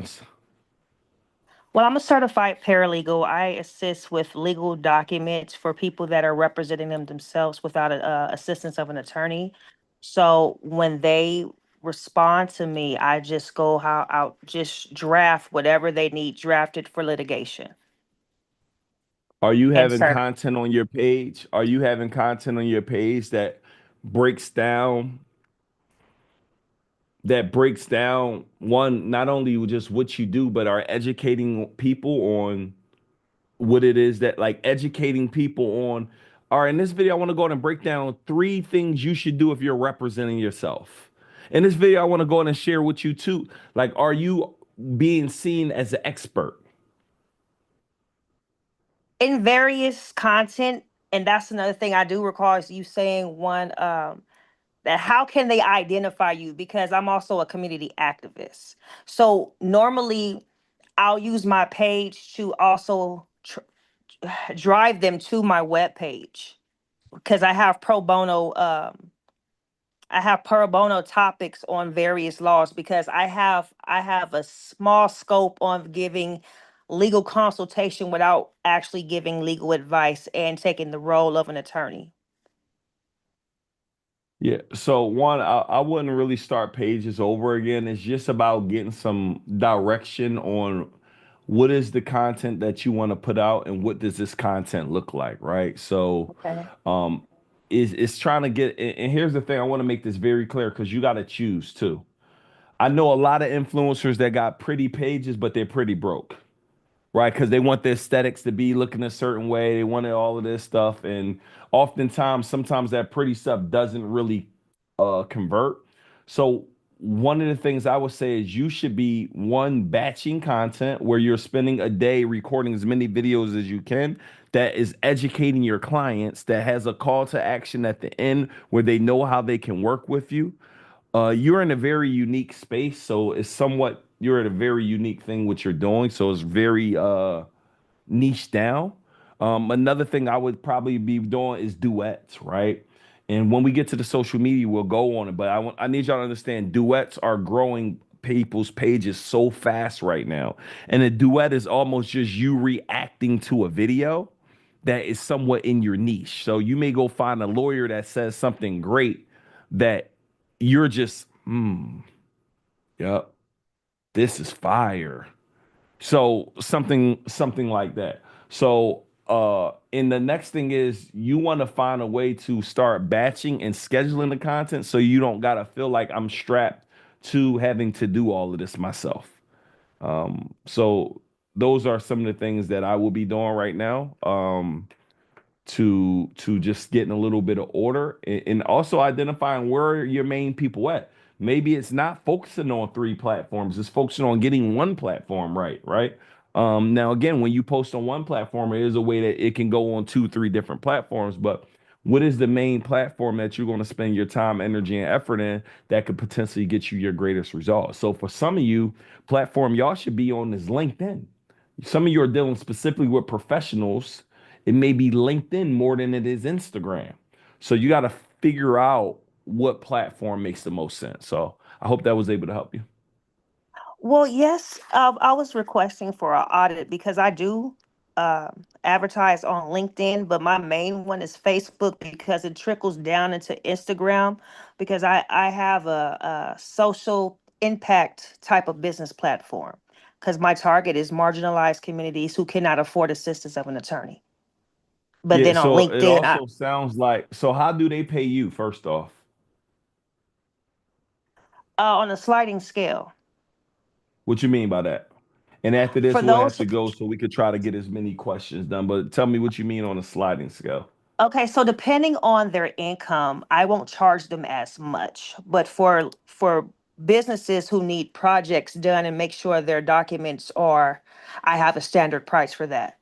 license? Well, I'm a certified paralegal. I assist with legal documents for people that are representing themselves without assistance of an attorney. So when they respond to me, I just go how I'll just draft whatever they need drafted for litigation Are you and having serve. content on your page? Are you having content on your page breaks down breaks down one, not only just what you do, but are educating people on what it is that, like, educating people on, all right, in this video I want to go on and break down 3 things you should do if you're representing yourself. In this video I want to go on and share with you too, like, are you being seen as an expert? In various content, and that's another thing I do recall is you saying one that how can they identify you, because I'm also a community activist. So normally I'll use my page to also drive them to my web page because I have pro bono topics on various laws because I have a small scope on giving legal consultation without actually giving legal advice and taking the role of an attorney. Yeah. So one, I wouldn't really start pages over again. It's just about getting some direction on what is the content that you want to put out and what does this content look like, right? So Okay. um is trying to get, and here's the thing, I want to make this very clear because you got to choose too. I know a lot of influencers that got pretty pages, but they're pretty broke, right? Because they want the aesthetics to be looking a certain way. They wanted all of this stuff, and oftentimes, sometimes that pretty stuff doesn't really convert. So one of the things I would say is you should be one batching content where you're spending a day recording as many videos as you can that is educating your clients, that has a call to action at the end where they know how they can work with you. You're in a very unique space, so it's somewhat, you're at a very unique thing what you're doing, so it's very niche down. Another thing I would probably be doing is duets, right? And when we get to the social media, we'll go on it. But I need y'all to understand, duets are growing people's pages so fast right now, and a duet is almost just you reacting to a video that is somewhat in your niche. So you may go find a lawyer that says something great that you're just, yep, this is fire. So something like that. So and the next thing is you want to find a way to start batching and scheduling the content so you don't gotta feel like I'm strapped to having to do all of this myself. So those are some of the things that I will be doing right now. To just getting a little bit of order, and also identifying where are your main people at. Maybe it's not focusing on 3 platforms, it's focusing on getting one platform right. Now again, when you post on one platform, it is a way that it can go on 2 3 different platforms, but what is the main platform that you're going to spend your time, energy, and effort in that could potentially get you your greatest results? So for some of you, platform y'all should be on is LinkedIn. Some of you are dealing specifically with professionals. It may be LinkedIn more than it is Instagram. So you got to figure out what platform makes the most sense. So I hope that was able to help you. Well, yes, I was requesting for an audit because I do advertise on LinkedIn, but my main one is Facebook because it trickles down into Instagram because I have a social impact type of business platform because my target is marginalized communities who cannot afford assistance of an attorney. But Yeah. then on So it LinkedIn, also sounds like, so how do they pay you first off? on a sliding scale. What you mean by that? And after For this, we'll have those to go so we could try to get as many questions done. But tell me what you mean on a sliding scale. Okay, so depending on their income, I won't charge them as much. But for businesses who need projects done and make sure their documents are, I have a standard price for that.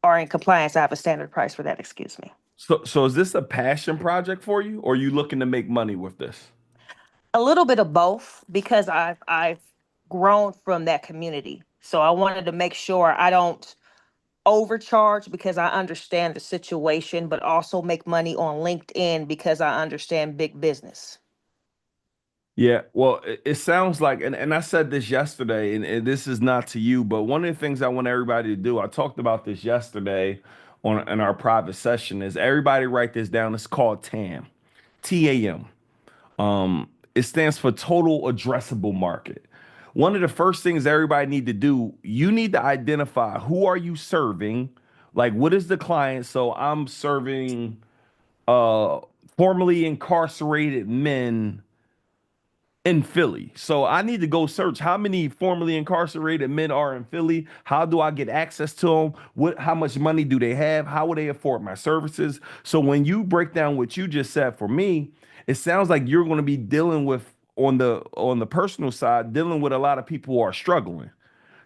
Or in compliance, I have a standard price for that, excuse me. So is this a passion project for you, or are you looking to make money with this? A little bit of both because I've grown from that community. So I wanted to make sure I don't overcharge because I understand the situation, but also make money on LinkedIn because I understand big business. Yeah, well, it sounds like, and I said this yesterday, and this is not to you, but one of the things I want everybody to do, I talked about this yesterday on in our private session, is everybody write this down. It's called TAM, TAM. It stands for Total Addressable Market. One of the first things everybody need to do, you need to identify who are you serving, like what is the client. So I'm serving uh formerly incarcerated men in Philly. So I need to go search how many formerly incarcerated men are in Philly. How do I get access to them? How much money do they have? How will they afford my services? So when you break down what you just said for me, it sounds like you're going to be dealing with on the personal side, dealing with a lot of people who are struggling.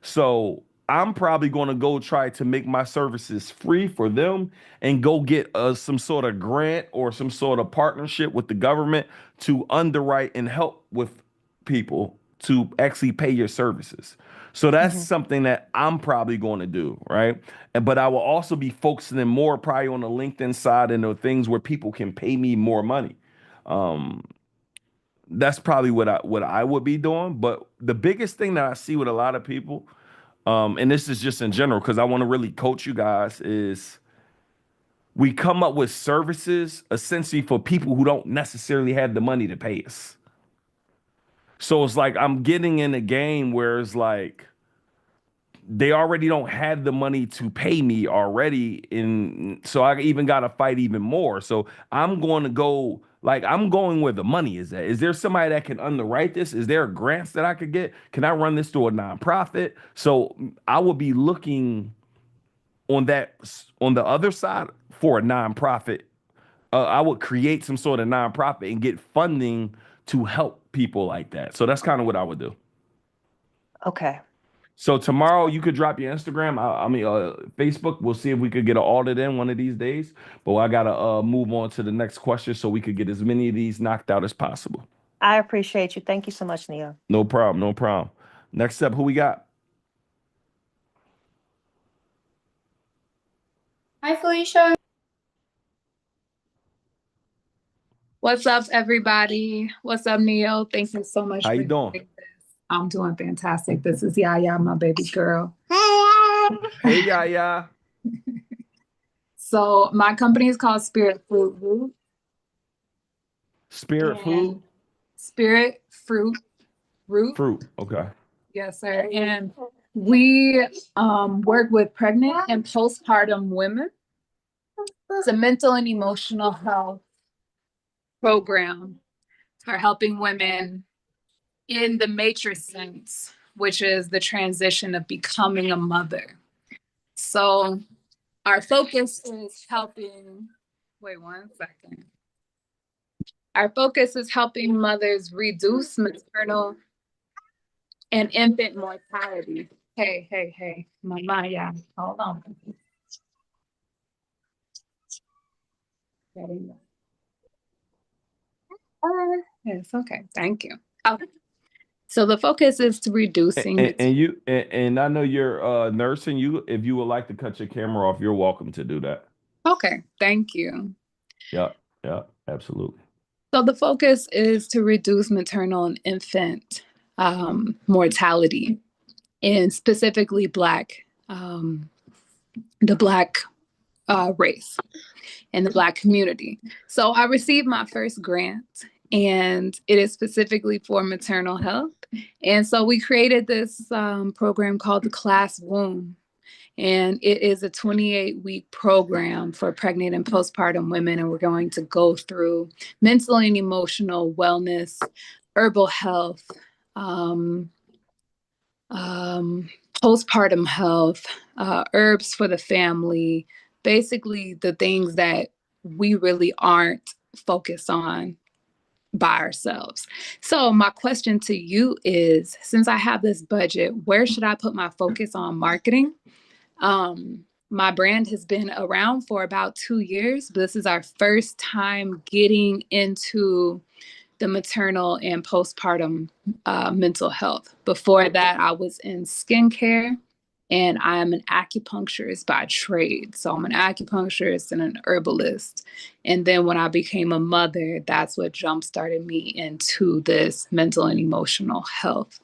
So I'm probably going to go try to make my services free for them and go get some sort of grant or some sort of partnership with the government to underwrite and help with people to actually pay your services. So that's Hmm. something that I'm probably going to do, right? But I will also be focusing in more probably on the LinkedIn side and the things where people can pay me more money. Um, that's probably what I would be doing. But the biggest thing that I see with a lot of people, and this is just in general because I want to really coach you guys, is we come up with services essentially for people who don't necessarily have the money to pay us. So it's like I'm getting in a game where it's like they already don't have the money to pay me already, and so I even got to fight even more. So I'm going to go like I'm going where the money is at. Is there somebody that can underwrite this? Is there grants that I could get? Can I run this through a nonprofit? So I would be looking on that on the other side for a nonprofit. I would create some sort of nonprofit and get funding to help people like that. So that's kind of what I would do. Okay. So tomorrow you could drop your Instagram. I mean, Facebook. We'll see if we could get an audit in one of these days. But I gotta move on to the next question so we could get as many of these knocked out as possible. I appreciate you. Thank you so much, Neil. No problem. No problem. Next up, who we got? Hi, Felicia. What's up, everybody? What's up, Neil? Thank you so much How for you doing? doing this. I'm doing fantastic. This is Yaya, my baby girl. Hey, Yaya. So my company is called Spirit Fruit Root Spirit food, and Spirit Fruit Root. fruit. Okay. Yes, sir. And we work with pregnant and postpartum women. It's a mental and emotional health program for helping women in the matrix sense, which is the transition of becoming a mother. So our focus is helping, wait 1 second. Our focus is helping mothers reduce maternal and infant mortality. Hey, mama, yeah, hold on. Yes, okay, thank you. Okay. So the focus is to reducing. And I know you're nursing. You, if you would like to cut your camera off, you're welcome to do that. Okay, thank you. Yeah, yeah, absolutely. So the focus is to reduce maternal and infant mortality, and specifically the Black race and the Black community. So I received my first grant, and it is specifically for maternal health. And so we created this program called the Class Womb. And it is a 28-week program for pregnant and postpartum women. And we're going to go through mental and emotional wellness, herbal health, um, postpartum health, herbs for the family, basically the things that we really aren't focused on by ourselves. So my question to you is, since I have this budget, where should I put my focus on marketing? My brand has been around for about 2 years, but this is our first time getting into the maternal and postpartum mental health. Before that, I was in skincare. And I am an acupuncturist by trade. So I'm an acupuncturist and an herbalist. And then when I became a mother, that's what jump started me into this mental and emotional health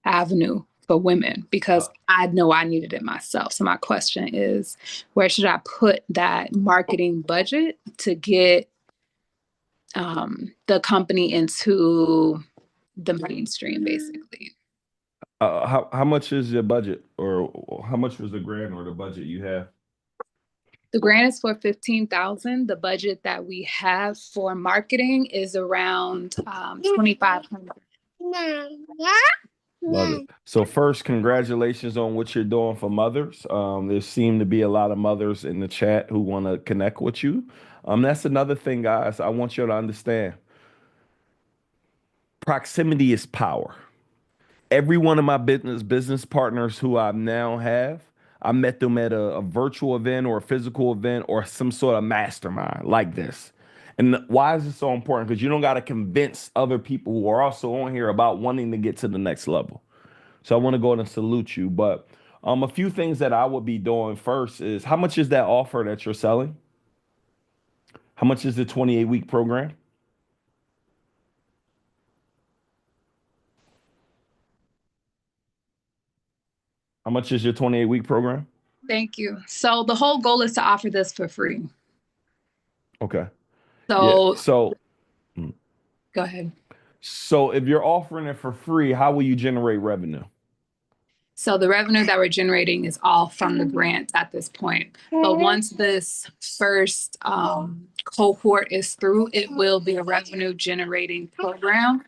avenue for women, because I know I needed it myself. So my question is, where should I put that marketing budget to get the company into the mainstream, basically? How much is your budget, or how much was the grant or the budget you have? The grant is for 15,000. The budget that we have for marketing is around 2,500. Love it. So first, congratulations on what you're doing for mothers. There seem to be a lot of mothers in the chat who want to connect with you. That's another thing, guys. I want you to understand. Proximity is power. Every one of my business partners who I now have, I met them at a virtual event or a physical event or some sort of mastermind like this. And why is it so important? Because you don't got to convince other people who are also on here about wanting to get to the next level. So I want to go ahead and salute you. But a few things that I would be doing first is, how much is that offer that you're selling? How much is the 28-week program? How much is your 28-week program? Thank you. So the whole goal is to offer this for free. Okay. So, Yeah. So go ahead. So if you're offering it for free, how will you generate revenue? So the revenue that we're generating is all from the grant at this point. But once this first cohort is through, it will be a revenue generating program.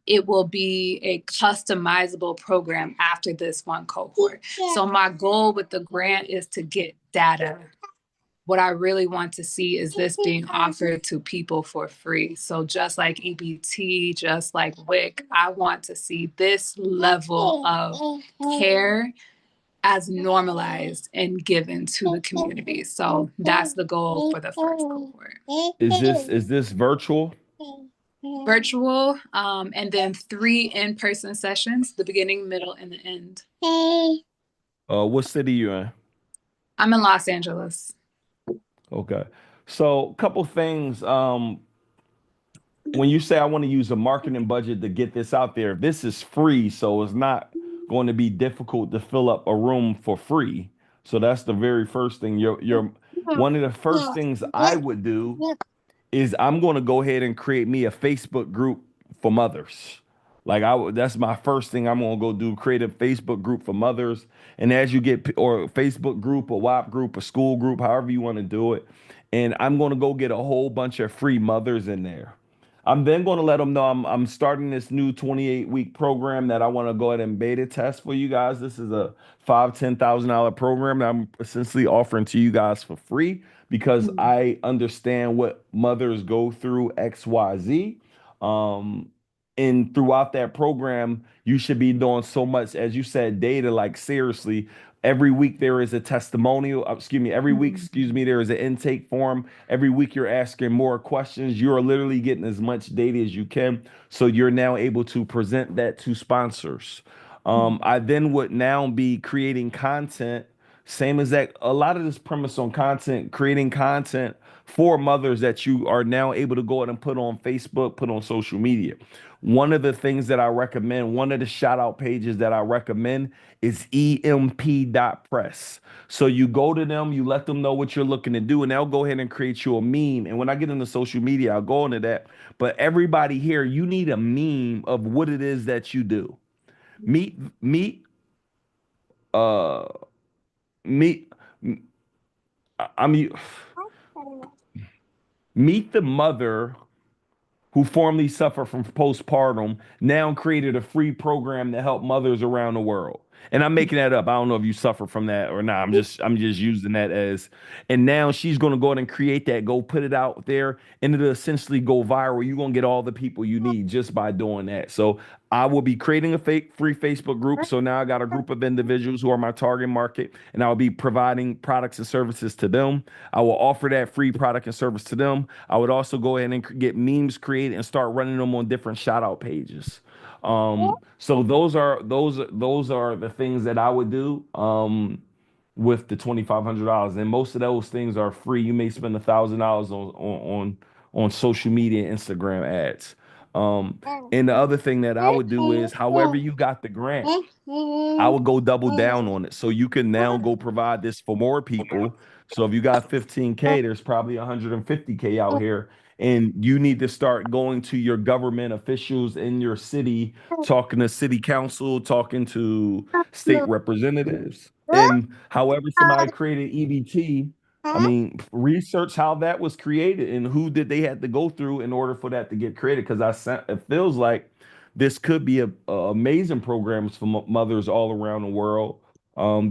It will be a customizable program after this one cohort. So my goal with the grant is to get data. What I really want to see is this being offered to people for free. So just like EBT, just like WIC, I want to see this level of care as normalized and given to the community. So that's the goal for the first cohort. Is this virtual? Virtual, and then 3 in-person sessions, the beginning, middle, and the end. What city you in? I'm in Los Angeles. Okay. So a couple things. When you say I want to use a marketing budget to get this out there, this is free, so it's not going to be difficult to fill up a room for free. So that's the very first thing. You're one of the first things I would do is I'm going to go ahead and create me a Facebook group for mothers. Like that's my first thing I'm going to go do, create a Facebook group for mothers. And as you get, or a Facebook group, a WAP group, a school group, however you want to do it. And I'm going to go get a whole bunch of free mothers in there. I'm then going to let them know I'm starting this new 28-week program that I want to go ahead and beta test for you guys. This is a $10,000 program that I'm essentially offering to you guys for free, because I understand what mothers go through XYZ. And throughout that program, you should be doing so much, as you said, data. Like seriously, every week there is a testimonial. Every week, there is an intake form. Every week you're asking more questions. You are literally getting as much data as you can. So you're now able to present that to sponsors. I then would now be creating content. Same as that, a lot of this premise on content, creating content for mothers that you are now able to go out and put on Facebook, put on social media. One of the things that I recommend, one of the shout out pages that I recommend is emp.press. So you go to them, you let them know what you're looking to do, and they'll go ahead and create you a meme. And when I get into social media, I'll go into that. But everybody here, you need a meme of what it is that you do. Meet, uh, meet, I mean, meet the mother who formerly suffered from postpartum, now created a free program to help mothers around the world. And I'm making that up. I don't know if you suffer from that or not. I'm just using that as, and now she's going to go ahead and create that, go put it out there, and it'll essentially go viral. You're going to get all the people you need just by doing that. So I will be creating a free Facebook group. So now I got a group of individuals who are my target market, and I'll be providing products and services to them. I will offer that free product and service to them. I would also go ahead and get memes created and start running them on different shout out pages. So those are the things that I would do with the $2,500, and most of those things are free. You may spend $1,000 on social media, Instagram ads. Um, and the other thing that I would do is, however you got the grant, I would go double down on it. So you can now go provide this for more people. So if you got 15K, there's probably 150K out here. And you need to start going to your government officials in your city, talking to city council, talking to state representatives. And however somebody created EBT, I mean, research how that was created and who did they have to go through in order for that to get created. Because it feels like this could be a amazing programs for mothers all around the world,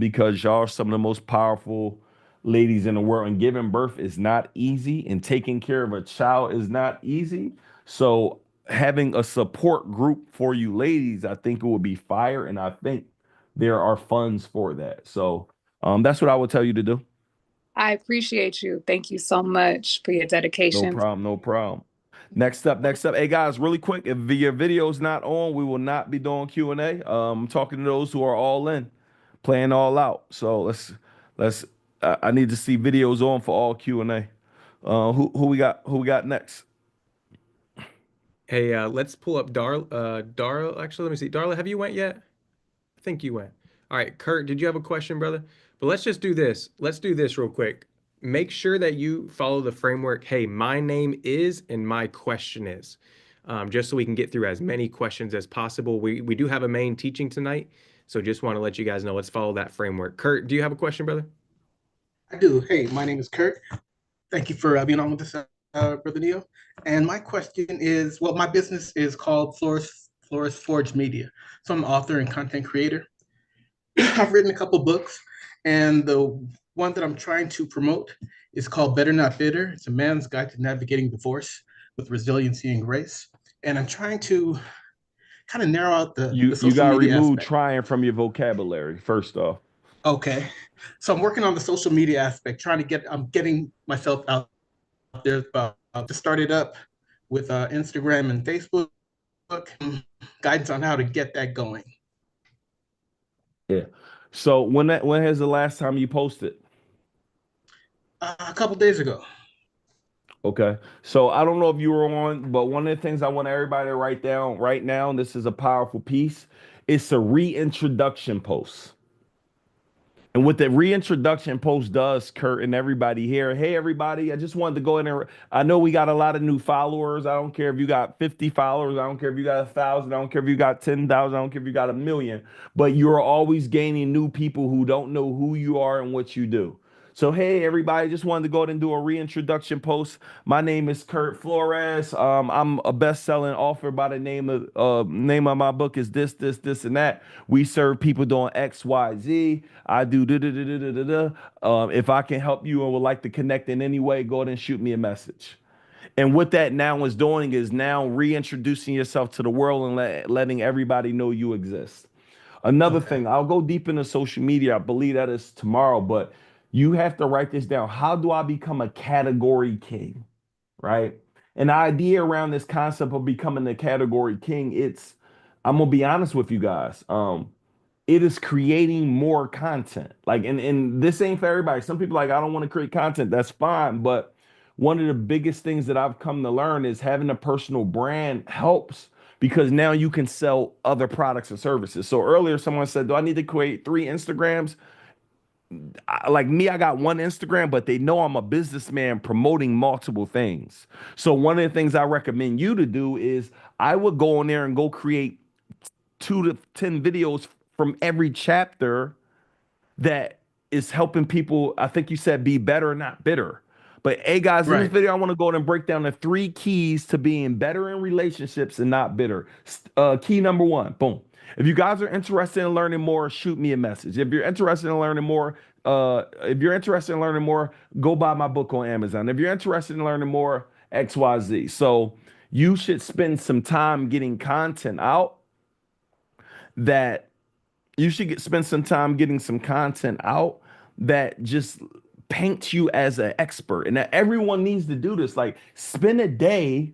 because y'all are some of the most powerful ladies in the world, and giving birth is not easy, and taking care of a child is not easy. So having a support group for you ladies, I think it would be fire, and I think there are funds for that. So that's what I would tell you to do. I appreciate you. Thank you so much for your No dedication. problem, no problem. Next up. Hey guys, really quick, if your video's not on, we will not be doing Q&A. I'm talking to those who are all in, playing all out. So let's I need to see videos on for all Q&A. Who we got next? Hey, let's pull up Darla. Actually, let me see. Darla, have you went yet? I think you went. All right, Kurt, did you have a question, brother? But let's just do this. Let's do this real quick. Make sure that you follow the framework. Hey, my name is and my question is, just so we can get through as many questions as possible. We do have a main teaching tonight, so just want to let you guys know. Let's follow that framework. Kurt, do you have a question, brother? I do. Hey, my name is Kurt. Thank you for being on with us, Brother Neil. And my question is, well, my business is called Flores Forge Media. So I'm an author and content creator. I've written a couple books, and the one that I'm trying to promote is called Better Not Bitter. It's a man's guide to navigating divorce with resiliency and grace. And I'm trying to kind of narrow out the You social got to media remove aspect. trying from your vocabulary first off. Okay. So I'm working on the social media aspect, I'm getting myself out there, to start it up with Instagram and Facebook, guidance on how to get that going. Yeah. So when has the last time you posted? A couple days ago. Okay. So I don't know if you were on, but one of the things I want everybody to write down right now, and this is a powerful piece, it's a reintroduction post. And what the reintroduction post does, Kurt and everybody here, hey, everybody, I just wanted to go in there. I know we got a lot of new followers. I don't care if you got 50 followers. I don't care if you got 1,000. I don't care if you got 10,000. I don't care if you got 1,000,000. But you're always gaining new people who don't know who you are and what you do. So, hey, everybody, just wanted to go ahead and do a reintroduction post. My name is Kurt Flores. I'm a best-selling author by the name of my book is this, and that. We serve people doing X, Y, Z. I do da da da da da da da. If I can help you and would like to connect in any way, go ahead and shoot me a message. And what that now is doing is now reintroducing yourself to the world and letting everybody know you exist. Another Okay. thing, I'll go deep into social media. I believe that is tomorrow, but you have to write this down. How do I become a category king? Right? An idea around this concept of becoming a category king, I'm gonna be honest with you guys. It is creating more content. Like, and this ain't for everybody. Some people like, I don't want to create content. That's fine. But one of the biggest things that I've come to learn is having a personal brand helps, because now you can sell other products and services. So earlier someone said, do I need to create 3 Instagrams? Like me, I got one Instagram, but they know I'm a businessman promoting multiple things. So one of the things I recommend you to do is I would go in there and go create 2 to 10 videos from every chapter that is helping people. I think you said be better, not bitter. But hey, guys, in this Right. video, I want to go ahead and break down the 3 keys to being better in relationships and not bitter. Key number 1, boom. If you guys are interested in learning more, shoot me a message. If you're interested in learning more, go buy my book on Amazon. If you're interested in learning more, XYZ. So you should spend some time getting content out that spend some time getting some content out that just paints you as an expert, and that everyone needs to do this. Like, spend a day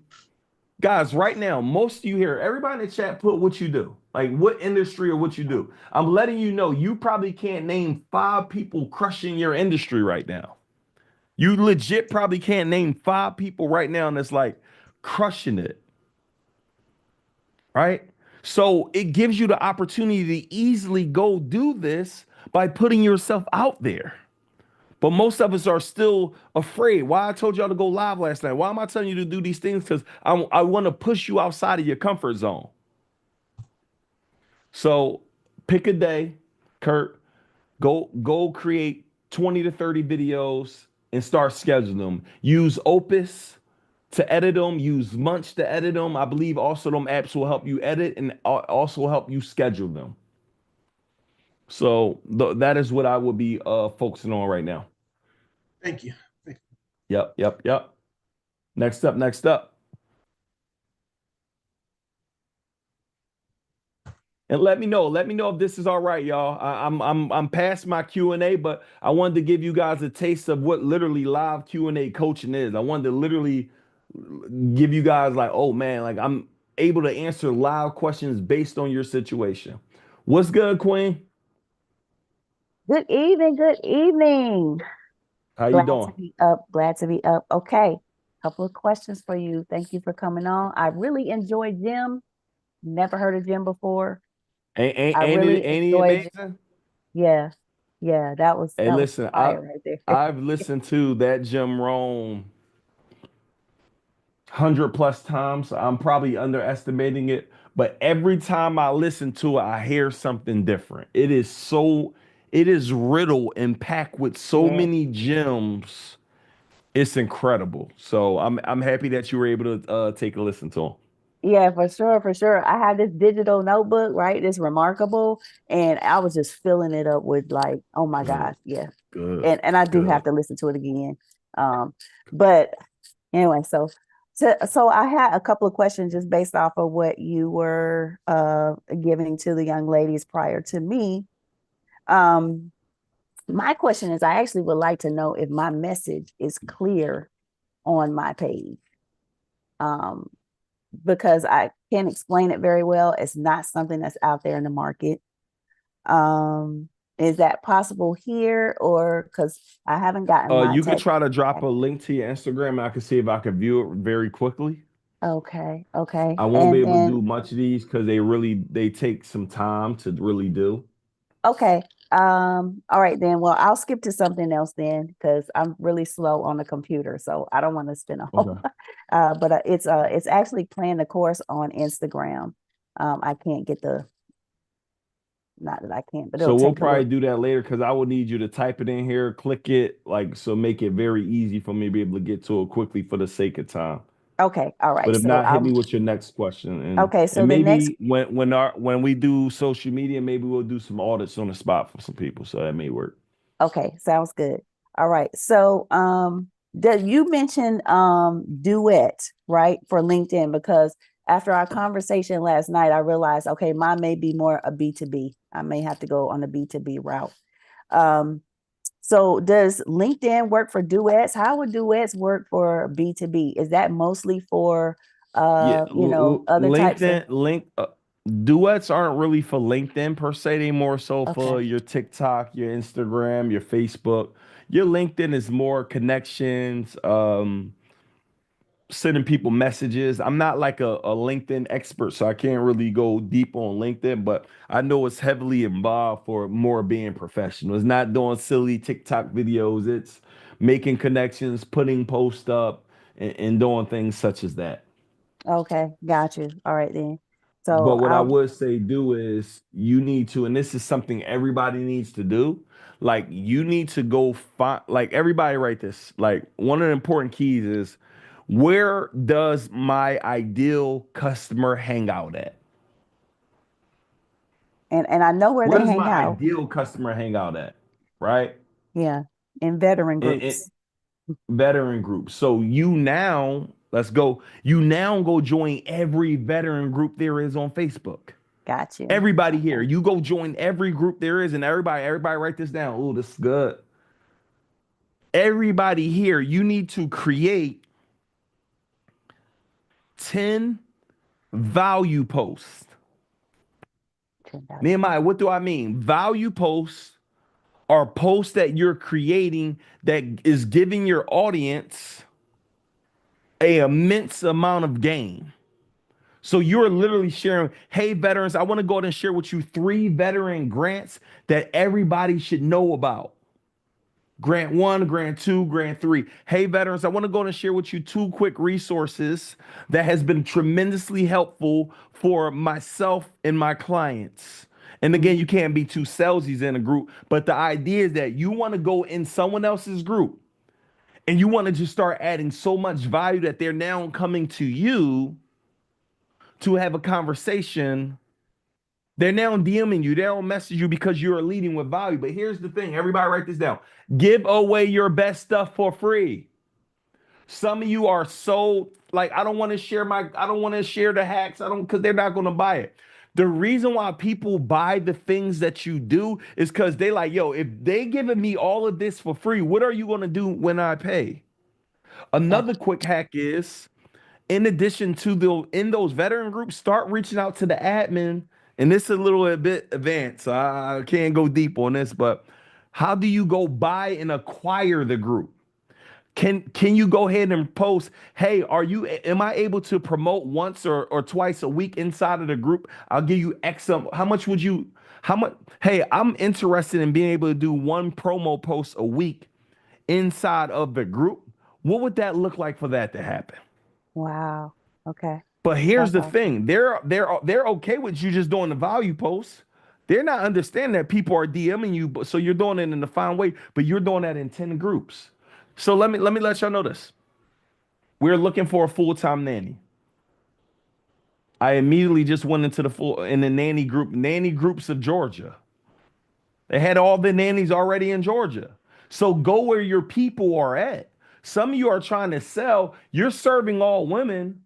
Guys, right now, most of you here, everybody in the chat, put what you do. Like what industry or what you do. I'm letting you know you probably can't name 5 people crushing your industry right now. You legit probably can't name 5 people right now that's like crushing it, right? So it gives you the opportunity to easily go do this by putting yourself out there. But most of us are still afraid. Why I told y'all to go live last night? Why am I telling you to do these things? Because I want to push you outside of your comfort zone. So pick a day, Kurt. Go create 20 to 30 videos and start scheduling them. Use Opus to edit them. Use Munch to edit them. I believe also them apps will help you edit and also help you schedule them. So that is what I would be focusing on right now. Thank you. Yep. Next up. And let me know if this is all right, y'all. I'm past my Q&A, but I wanted to give you guys a taste of what literally live Q&A coaching is. I wanted to literally give you guys like, oh man, like I'm able to answer live questions based on your situation. What's good, Queen? Good evening. Good evening. How you Glad to doing? be up. Glad to be up. Okay. Couple of questions for you. Thank you for coming on. I really enjoyed Jim. Never heard of Jim before. I really Ain't he enjoyed Jim. amazing? Yeah. Yeah. That was Hey, listen, fire right there. I've listened to that Jim Rohn 100+ times. I'm probably underestimating it, but every time I listen to it, I hear something different. It is riddled and packed with so Yeah. many gems. It's incredible. So I'm happy that you were able to take a listen to him. Yeah, for sure, for sure. I have this digital notebook, right? It's remarkable. And I was just filling it up with like, oh my Good, gosh, yeah. good, And I do have good. to listen to it again. But anyway, so I had a couple of questions just based off of what you were giving to the young ladies prior to me. My question is, I actually would like to know if my message is clear on my page. Because I can't explain it very well. It's not something that's out there in the market. Is that possible here, or because I haven't gotten my You could text try to drop back? a link to your Instagram and I can see if I can view it very quickly. Okay, I won't be and able to then do much of these because they take some time to really do. okay, all right then. Well, I'll skip to something else then because I'm really slow on the computer, so I don't want to spend a whole. Okay. But it's actually playing the course on Instagram. I can't get the not that I can't, but So it'll we'll take a probably little. do that later because I will need you to type it in here, click it, like so make it very easy for me to be able to get to it quickly for the sake of time. Okay, all But right. if So not, hit me with your next question. okay. So And the next maybe when we do social media, maybe we'll do some audits on the spot for some people. So that may work. Okay, sounds good. All right. So you mentioned duet, right, for LinkedIn because after our conversation last night, I realized okay, mine may be more a B2B. I may have to go on a B2B route. Um, so does LinkedIn work for duets? How would duets work for B2B? Is that mostly for Yeah, other types of duets aren't really for LinkedIn per se. They more so okay. for your TikTok, your Instagram, your Facebook. Your LinkedIn is more connections, sending people messages. I'm not like a LinkedIn expert, so I can't really go deep on LinkedIn, but I know it's heavily involved for more being professional. It's not doing silly TikTok videos. It's making connections, putting posts up, and doing things such as that. Okay, got you. All right then. But So what I I'll would say do is you need to, and this is something everybody needs to do. Like you need to go find, like everybody write this. Like one of the important keys is where does my ideal customer hang out at? and I know where Where they does hang my out. ideal customer hang out at? Right? Yeah, in veteran In groups. veteran groups. So let's go. You now go join every veteran group there is on Facebook. Got you. Everybody here, Okay. you go join every group there is, and everybody write this down. Oh, this is good. Everybody here, you need to create 10 value posts. 10,000. Nehemiah, what do I mean? Value posts are posts that you're creating that is giving your audience a immense amount of gain. So you're literally sharing, hey, veterans, I want to go ahead and share with you 3 veteran grants that everybody should know about. Grant 1, Grant 2, Grant 3. Hey, veterans, I want to go ahead and share with you 2 quick resources that has been tremendously helpful for myself and my clients. And again, you can't be too salesy in a group, but the idea is that you want to go in someone else's group and you want to just start adding so much value that they're now coming to you to have a conversation. They're now DMing you. They don't message you because you're leading with value. But here's the thing. Everybody write this down. Give away your best stuff for free. Some of you are so like, I don't want to share the hacks. Because they're not going to buy it. The reason why people buy the things that you do is because they like, yo, if they giving me all of this for free, what are you going to do when I pay? Another quick hack is, in addition to in those veteran groups, start reaching out to the admin. And this is a little bit advanced, so I can't go deep on this, but how do you go buy and acquire the group? Can you go ahead and post, hey, am I able to promote once or twice a week inside of the group? I'll give you X. How much? Hey, I'm interested in being able to do 1 promo post a week inside of the group. What would that look like for that to happen? Wow. Okay. But here's That's the awesome. thing. They're okay with you just doing the value posts. They're not understanding that people are DMing you, so you're doing it in a fine way, but you're doing that in 10 groups. So let me let y'all know this. We're looking for a full-time nanny. I immediately just went into the nanny groups of Georgia. They had all the nannies already in Georgia. So go where your people are at. Some of you are trying to sell, you're serving all women,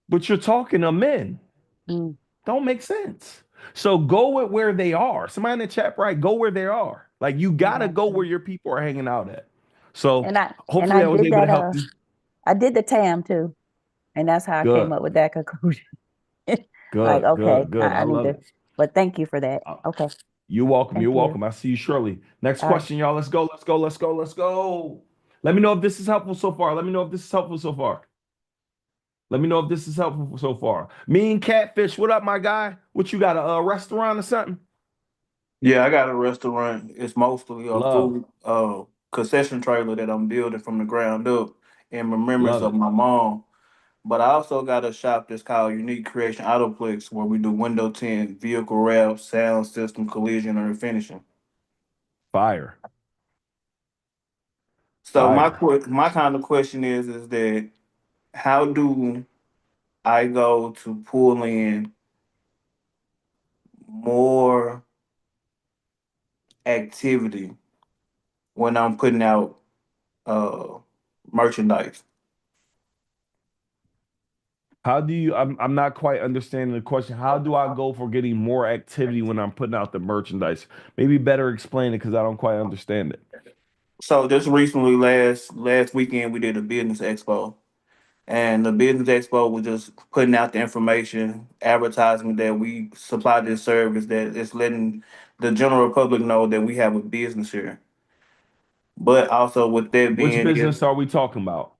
but you're talking to men. Mm, Don't make sense. So go with where they are. Somebody in the chat, right? Go where they are. Like you gotta go gotcha. where your people are hanging out at. So And I hopefully I was did able to that. help you. I did the TAM too, and that's how I came Good, up with that conclusion. Like, good, okay, good, good. I I need love to. it. But thank you for that. Uh, Okay, You're welcome. thank You're you. welcome. I see you shortly. Next All right. question, y'all. Let's go. Let's go. Let's go. Let's go. Let me know if this is helpful so far. Let me know if this is helpful so far. Let me know if this is helpful so far. Mean Catfish, what up, my guy? What you got, a restaurant or something? Yeah, I got a restaurant. It's mostly a Love, food concession trailer that I'm building from the ground up in remembrance love of it. my mom. But I also got a shop that's called Unique Creation Autoplex where we do window tint, vehicle wrap, sound system, collision, and refinishing. Fire, So fire. my kind of question is that how do I go to pull in more activity when I'm putting out uh merchandise? How do you? I'm not quite understanding the question. How do I go for getting more activity when I'm putting out the merchandise? Maybe better explain it because I don't quite understand it. So just recently, last weekend, we did a business expo, and the business expo was just putting out the information, advertisement that we supply this service that it's letting the general public know that we have a business here. But also with that Which being is business are we talking about?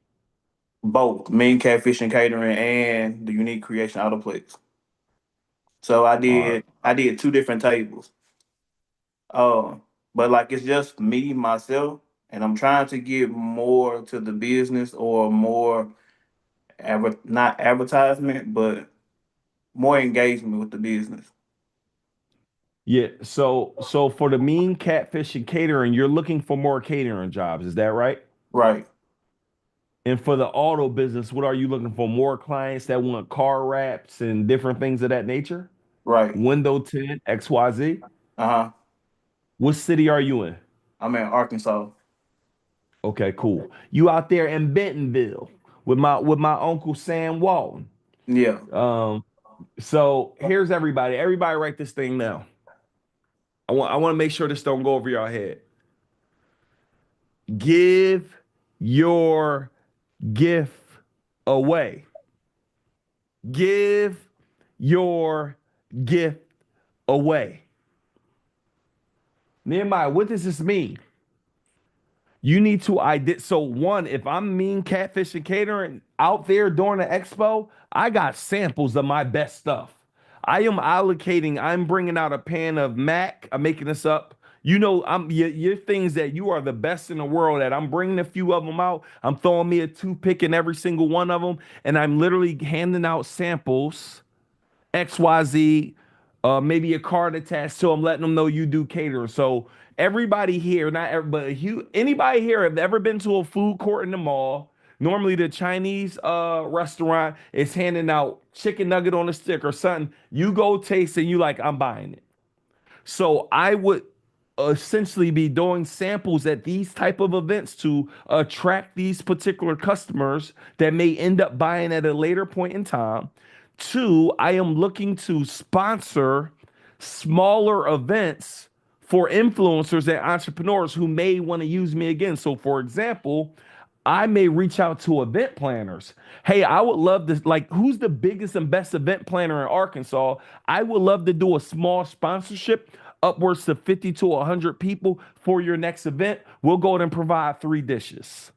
both Mean Catfish and Catering and the Unique Creation Autoplex. So All right. I did 2 different tables. Uh, but like it's just me myself, and I'm trying to get more to the business or more not advertisement, but more engagement with the business. Yeah. So for the Mean Catfish and Catering, you're looking for more catering jobs. Is that right? Right, And for the auto business, what are you looking for? More clients that want car wraps and different things of that nature? right. Window tint, XYZ. Uh-huh. What city are you in? I'm in Arkansas. Okay, cool. You out there in Bentonville with my uncle Sam Walton. Yeah. Um, so here's everybody. Everybody write this thing down. I want to make sure this don't go over your head. Give your gift away. Give your gift away. Nehemiah, what does this mean? You need to so one, if I'm mean catfish and catering out there during the expo, I got samples of my best stuff. I'm bringing out a pan of mac. I'm making this up. You know, your things that you are the best in the world at. I'm bringing a few of them out. I'm throwing me a toothpick in every single one of them, and I'm literally handing out samples XYZ, maybe a card attached to them, letting them know you do cater. So everybody here, not everybody, anybody here have ever been to a food court in the mall? Normally the Chinese restaurant is handing out chicken nugget on a stick or something. You go taste and you like, I'm buying it. So I would essentially be doing samples at these type of events to attract these particular customers that may end up buying at a later point in time. Two, I am looking to sponsor smaller events for influencers and entrepreneurs who may want to use me again. So, for example, I may reach out to event planners. Hey, I would love to, like, who's the biggest and best event planner in Arkansas? I would love to do a small sponsorship upwards to 50 to 100 people for your next event. We'll go ahead and provide 3 dishes.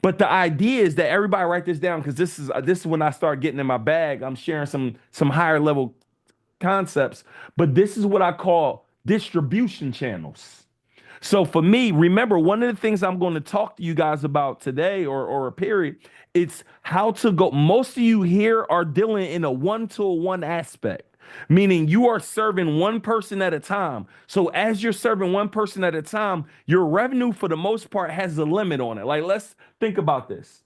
But the idea is that everybody write this down, because this is when I start getting in my bag. I'm sharing some higher level concepts, but this is what I call distribution channels. So for me, remember, one of the things I'm going to talk to you guys about today or a period, it's how to go. Most of you here are dealing in a one-to-one aspect, meaning you are serving one person at a time. So as you're serving one person at a time, your revenue for the most part has a limit on it. Like, let's think about this.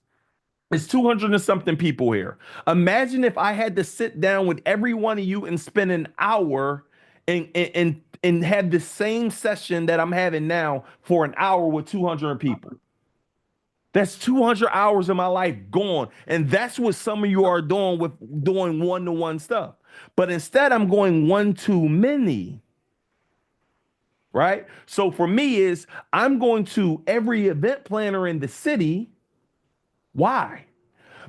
It's 200 and something people here. Imagine if I had to sit down with every one of you and spend an hour and have the same session that I'm having now for an hour with 200 people. That's 200 hours of my life gone. And that's what some of you are doing with doing one-to-one stuff. But instead, I'm going one too many. Right? So for me is I'm going to every event planner in the city. Why?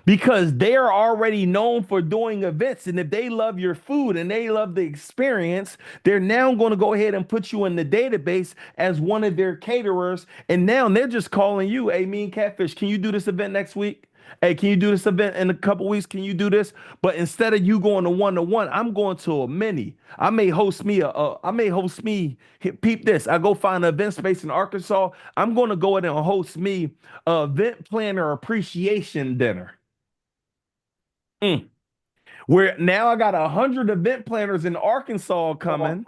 Because they are already known for doing events. And if they love your food and they love the experience, they're now going to go ahead and put you in the database as one of their caterers. And now they're just calling you, hey, me and Catfish, can you do this event next week? Hey, can you do this event in a couple weeks? Can you do this? But instead of you going to one, I'm going to a mini. I may host me peep this. I go find an event space in Arkansas. I'm going to go in and host me a event planner appreciation dinner. Where now I got 100 event planners in Arkansas coming,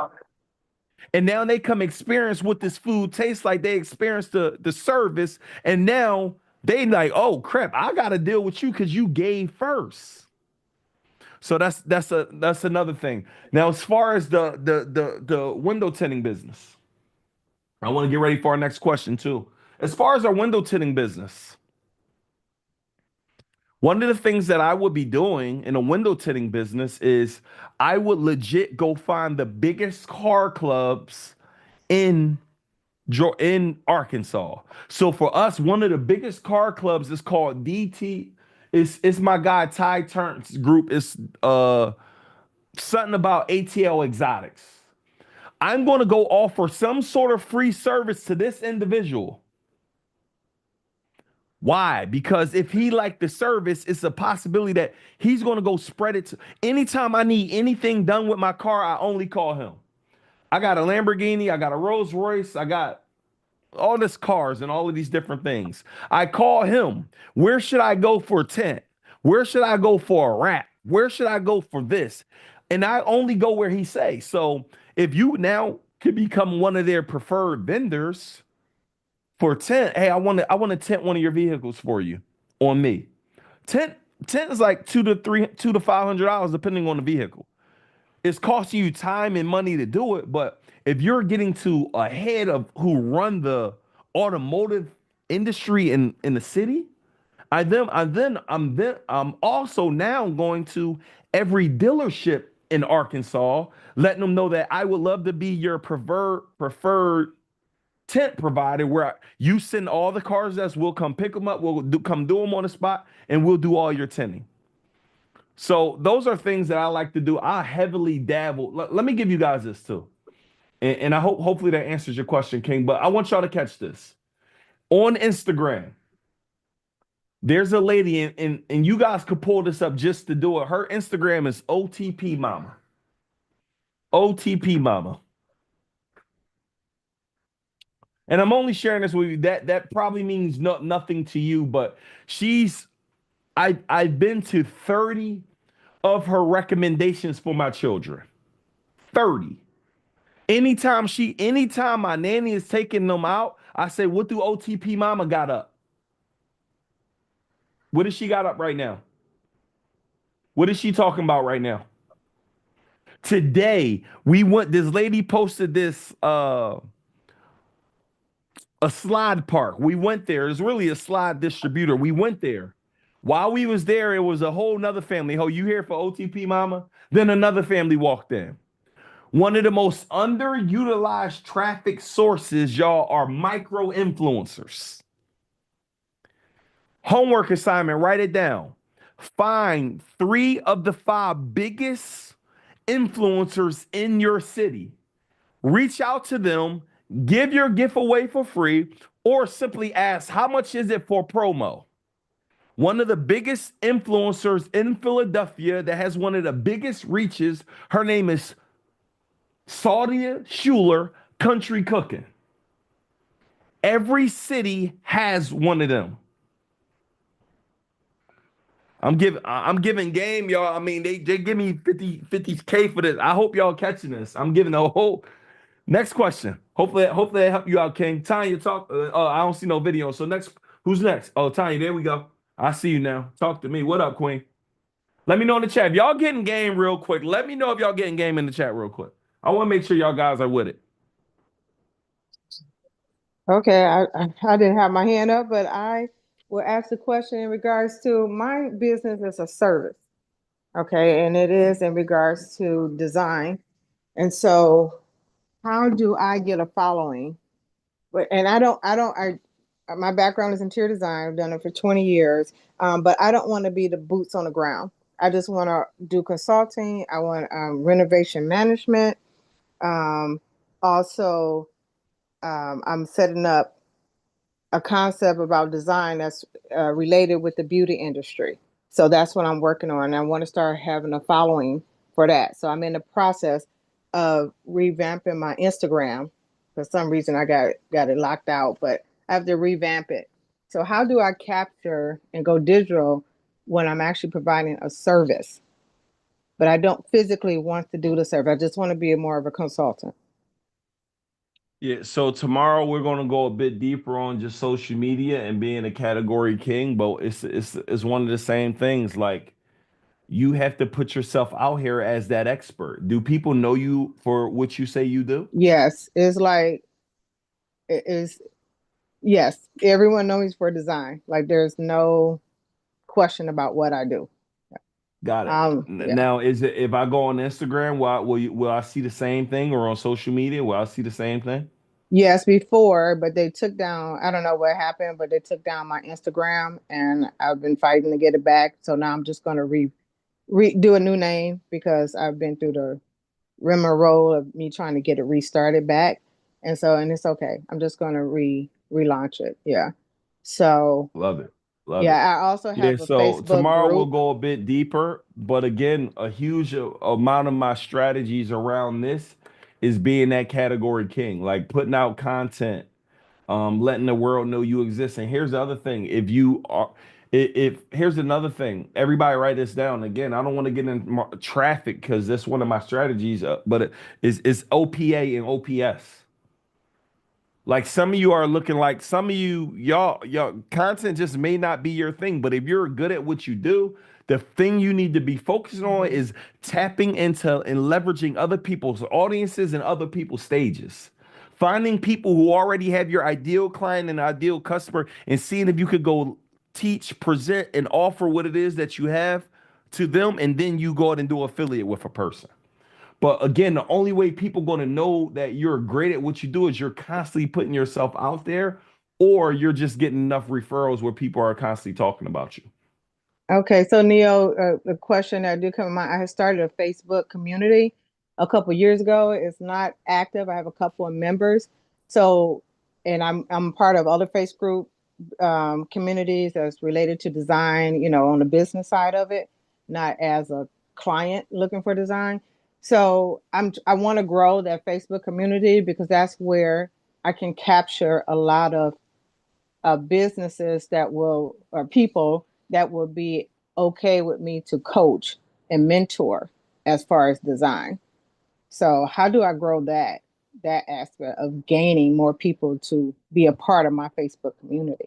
and now they come experience what this food tastes like. They experience the service, and now they like, oh crap, I got to deal with you because you gave first. So that's another thing. Now, as far as the window tinting business, I want to get ready for our next question too. As far as our window tinting business, one of the things that I would be doing in a window tinting business is I would legit go find the biggest car clubs in Arkansas. So for us, one of the biggest car clubs is called DT. It's my guy Ty Turns group. It's something about ATL Exotics. I'm going to go offer some sort of free service to this individual. Why? Because if he liked the service, it's a possibility that he's going to go spread it to anytime I need anything done with my car, I only call him. I got a Lamborghini, I got a Rolls Royce, I got all this cars and all of these different things. I call him. Where should I go for a tent? Where should I go for a wrap? Where should I go for this? And I only go where he says. So if you now could become one of their preferred vendors, for tent, hey, I want to tent one of your vehicles for you on me. Tent is like $200 to $500 depending on the vehicle. It's costing you time and money to do it, but if you're getting to a head of who run the automotive industry in the city, I'm also now going to every dealership in Arkansas, letting them know that I would love to be your preferred tent provider, where you send all the cars, we'll come pick them up, come do them on the spot, and we'll do all your tenting. So those are things that I like to do. I heavily dabble. Let me give you guys this too. And I hopefully that answers your question, King. But I want y'all to catch this. On Instagram, there's a lady, and you guys could pull this up just to do it. Her Instagram is OTP Mama. OTP Mama. And I'm only sharing this with you. That probably means nothing to you, but I've been to 30 of her recommendations for my children. 30. Anytime my nanny is taking them out, I say, what do OTP Mama got up? What does she got up right now? What is she talking about right now? Today, this lady posted this a slide park. We went there. It's really a slide distributor. We went there. While we was there, it was a whole nother family. Oh, you here for OTP Mama? Then another family walked in. One of the most underutilized traffic sources, y'all, are micro influencers. Homework assignment, write it down. Find 3 of the 5 biggest influencers in your city. Reach out to them, give your gift away for free, or simply ask, how much is it for promo? One of the biggest influencers in Philadelphia that has one of the biggest reaches, her name is Saudia Schuler Country Cooking. Every city has one of them. I'm giving game, y'all. I mean, they give me 50K for this. I hope y'all catching this. I'm giving a whole next question. Hopefully I help you out, King. Tanya, talk. I don't see no video. So who's next? Oh, Tanya, there we go. I see you now. Talk to me. What up, Queen? Let me know in the chat. If y'all getting game real quick, let me know if y'all getting game in the chat real quick. I want to make sure y'all guys are with it. Okay, I didn't have my hand up, but I will ask the question in regards to my business as a service. Okay, and it is in regards to design. And so how do I get a following? And my background is interior design. I've done it for 20 years. But I don't want to be the boots on the ground. I just want to do consulting. I want renovation management. Also, I'm setting up a concept about design that's related with the beauty industry. So that's what I'm working on. I want to start having a following for that. So I'm in the process of revamping my Instagram. For some reason, I got it locked out, but I have to revamp it. So how do I capture and go digital when I'm actually providing a service? But I don't physically want to do the service. I just want to be more of a consultant. Yeah, so tomorrow we're going to go a bit deeper on just social media and being a category king, but it's one of the same things. Like, you have to put yourself out here as that expert. Do people know you for what you say you do? Yes, it's like it is. Yes, everyone knows me for design. Like there's no question about what I do. Got it. Yeah. Now, is it if I go on Instagram, will I see the same thing, or on social media, will I see the same thing? Yes, before, but they took down, I don't know what happened, but they took down my Instagram and I've been fighting to get it back. So now I'm just going to do a new name because I've been through the rigmarole of me trying to get it restarted back. And it's okay. I'm just going to relaunch it. Yeah. So, Love it. Love yeah, it. I also Yeah, have a so Facebook tomorrow we'll group. go a bit deeper, but again, a huge amount of my strategies around this is being that category king, like putting out content, letting the world know you exist. And here's the other thing: if you are, if here's another thing, everybody write this down. Again, I don't want to get in traffic because that's one of my strategies, but it's OPA and OPS. Like, some of you are looking like some of y'all content just may not be your thing, but if you're good at what you do, the thing you need to be focusing on is tapping into and leveraging other people's audiences and other people's stages. Finding people who already have your ideal client and ideal customer and seeing if you could go teach, present, and offer what it is that you have to them, and then you go out and do affiliate with a person. But again, the only way people going to know that you're great at what you do is you're constantly putting yourself out there, or you're just getting enough referrals where people are constantly talking about you. Okay, so Neo, the question that did come to mind, I had started a Facebook community a couple years ago. It's not active. I have a couple of members. So, and I'm part of other Facebook communities that's related to design, on the business side of it, not as a client looking for design. So I want to grow that Facebook community because that's where I can capture a lot of businesses or people that will be okay with me to coach and mentor as far as design. So how do I grow that aspect of gaining more people to be a part of my Facebook community?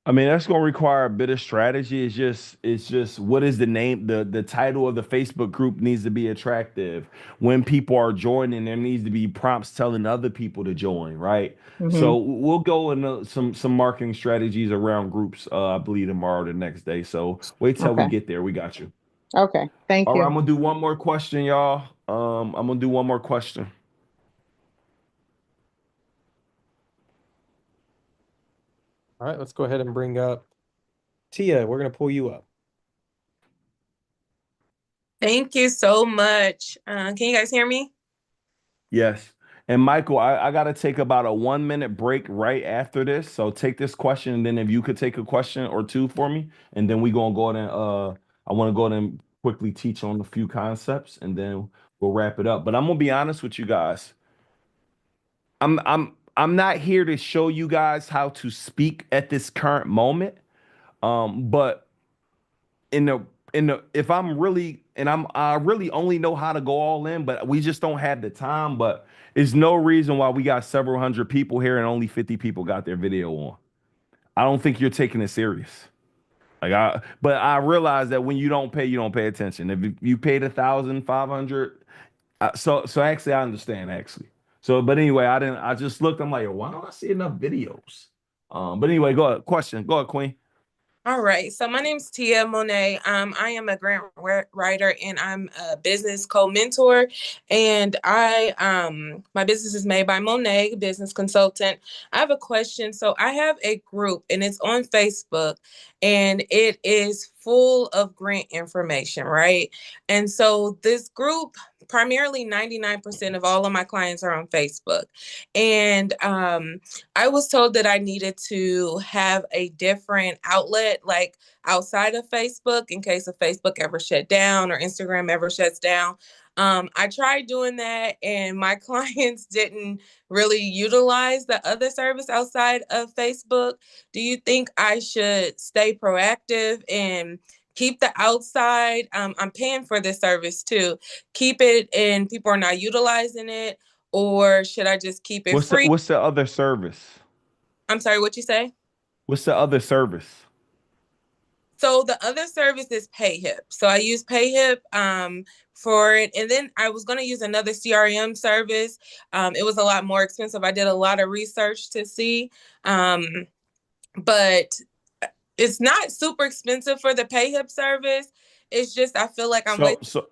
I mean, that's going to require a bit of strategy. It's just what is the name, the title of the Facebook group needs to be attractive. When people are joining, there needs to be prompts telling other people to join, right? Mm-hmm. So we'll go into some marketing strategies around groups, I believe tomorrow or the next day. So wait till we Okay. get there. We got you. Okay. Thank All right, you. I'm gonna do one more question, y'all. I'm gonna do one more question. All right, let's go ahead and bring up Tia. We're gonna pull you up. Thank you so much. Can you guys hear me? Yes. And Michael, I got to take about a 1 minute break right after this. So take this question, and then if you could take a question or two for me, and then we gonna go ahead and I want to go ahead and quickly teach on a few concepts, and then we'll wrap it up. But I'm gonna be honest with you guys. I'm not here to show you guys how to speak at this current moment. But in the if I'm really and I really only know how to go all in, but we just don't have the time. But there's no reason why we got several hundred people here and only 50 people got their video on. I don't think you're taking it serious. But I realize that when you don't pay, you don't pay attention. If you paid 1,500, so actually I understand actually. So, but anyway, I didn't. I just looked. I'm like, why don't I see enough videos? But anyway, go ahead. Question. Go ahead, Queen. All right. So my name's Tia Monet. I am a grant writer and I'm a business co-mentor. And my business is Made by Monet, business consultant. I have a question. So I have a group and it's on Facebook and it is full of grant information, right? And so this group, primarily 99% of all of my clients are on Facebook. And I was told that I needed to have a different outlet, like outside of Facebook, in case of Facebook ever shut down or Instagram ever shuts down. I tried doing that, and my clients didn't really utilize the other service outside of Facebook. Do you think I should stay proactive and keep the outside? I'm paying for this service too. Keep it, and people are not utilizing it, or should I just keep it free? What's the other service? I'm sorry, what you say? What's the other service? So the other service is PayHip. So I use PayHip for it. And then I was going to use another CRM service. It was a lot more expensive. I did a lot of research to see. But it's not super expensive for the PayHip service. It's just I feel like I'm So wasting. so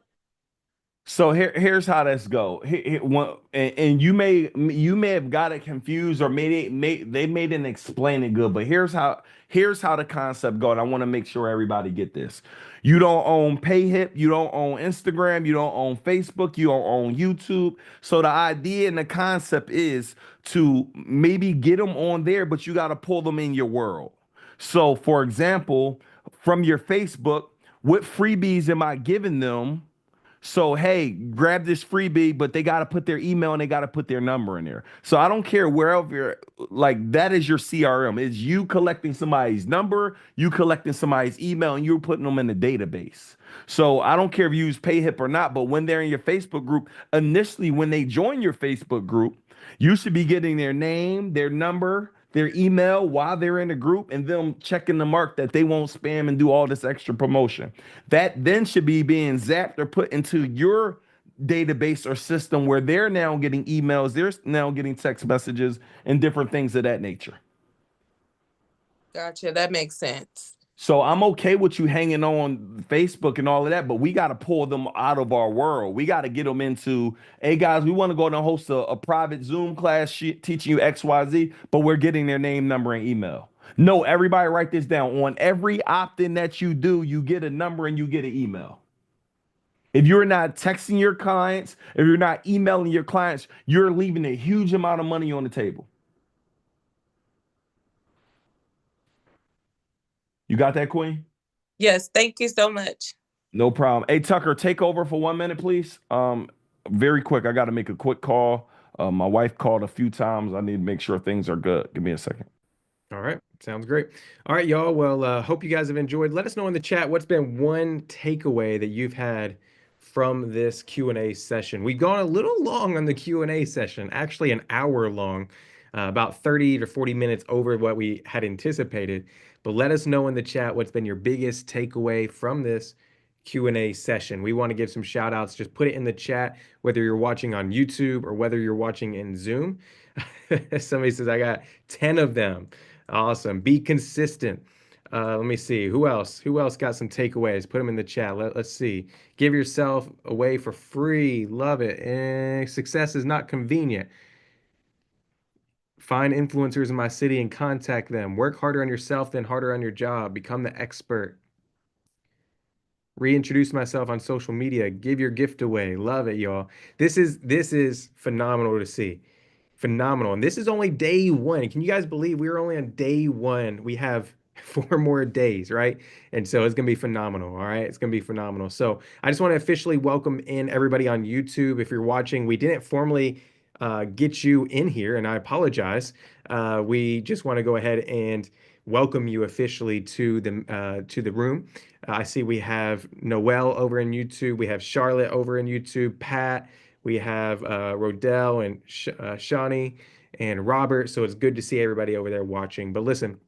So here's how this go. And you may have got it confused or they made it explain it good. But here's how the concept go. And I want to make sure everybody get this. You don't own PayHip, you don't own Instagram, you don't own Facebook, you don't own YouTube. So the idea and the concept is to maybe get them on there, but you got to pull them in your world. So for example, from your Facebook, what freebies am I giving them? So, hey, grab this freebie, but they got to put their email and they got to put their number in there. So I don't care wherever you're like, that is your CRM. It's you collecting somebody's number, you collecting somebody's email, and you're putting them in the database. So I don't care if you use PayHip or not, but when they're in your Facebook group, initially when they join your Facebook group, you should be getting their name, their number, their email while they're in the group, and them checking the mark that they won't spam and do all this extra promotion. That then should be being zapped or put into your database or system where they're now getting emails, they're now getting text messages and different things of that nature. Gotcha. That makes sense. So I'm okay with you hanging on Facebook and all of that, but we got to pull them out of our world. We got to get them into, hey guys, we want to go and host a private Zoom class teaching you XYZ, but we're getting their name, number, and email. No, everybody write this down. On every opt-in that you do, you get a number and you get an email. If you're not texting your clients, if you're not emailing your clients, you're leaving a huge amount of money on the table. You got that, Queen? Yes, thank you so much. No problem. Hey, Tucker, take over for 1 minute, please. Very quick. I got to make a quick call. My wife called a few times. I need to make sure things are good. Give me a second. All right. Sounds great. All right, y'all. Well, hope you guys have enjoyed. Let us know in the chat what's been one takeaway that you've had from this Q&A session. We've gone a little long on the Q&A session, actually an hour long, about 30 to 40 minutes over what we had anticipated. But let us know in the chat what's been your biggest takeaway from this Q&A session. We want to give some shout outs. Just put it in the chat, whether you're watching on YouTube or whether you're watching in Zoom. Somebody says, I got 10 of them. Awesome. Be consistent. Let me see. Who else? Who else got some takeaways? Put them in the chat. Let's see. Give yourself away for free. Love it. Success is not convenient. Find influencers in my city and contact them. Work harder on yourself than harder on your job. Become the expert. Reintroduce myself on social media. Give your gift away. Love it, y'all. This is phenomenal to see. Phenomenal. And this is only day one. Can you guys believe we're only on day one? We have 4 more days, right? And so it's going to be phenomenal. All right. It's going to be phenomenal. So I just want to officially welcome in everybody on YouTube. If you're watching, we didn't formally get you in here, and I apologize. We just want to go ahead and welcome you officially to the room. I see we have Noelle over in YouTube. We have Charlotte over in YouTube. Pat. We have Rodell and Shawnee and Robert. So it's good to see everybody over there watching. But listen,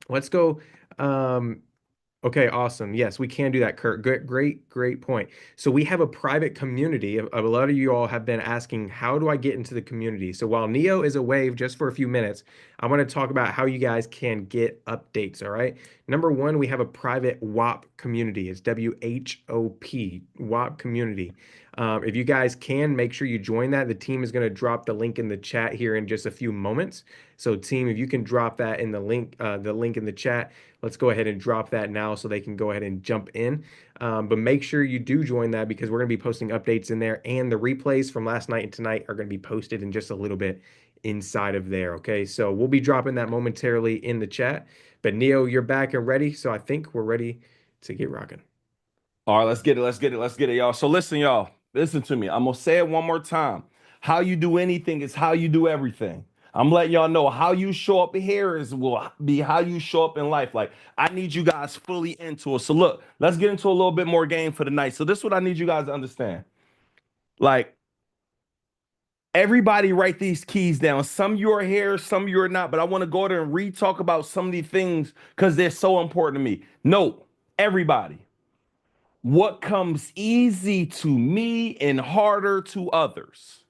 let's go. Okay, awesome. Yes, we can do that, Kurt. Great point. So we have a private community. A lot of you all have been asking, how do I get into the community? So while Neo is away just for a few minutes, I want to talk about how you guys can get updates, all right? Number one, we have a private WOP community. It's WHOP, WOP community. If you guys can, make sure you join that. The team is going to drop the link in the chat here in just a few moments. So team, if you can drop that in the link in the chat, let's go ahead and drop that now so they can go ahead and jump in. But make sure you do join that because we're going to be posting updates in there, and the replays from last night and tonight are going to be posted in just a little bit inside of there. Okay, so we'll be dropping that momentarily in the chat. But Neo, you're back and ready, so I think we're ready to get rocking. All right, let's get it, y'all. So listen, y'all. Listen to me. I'm gonna say it one more time. How you do anything is how you do everything. I'm letting y'all know how you show up here will be how you show up in life. Like, I need you guys fully into it. So look, let's get into a little bit more game for the night. So this is what I need you guys to understand. Like, everybody write these keys down. Some you are here, some you are not. But I want to go there and re-talk about some of these things because they're so important to me. Note, everybody. What comes easy to me and harder to others?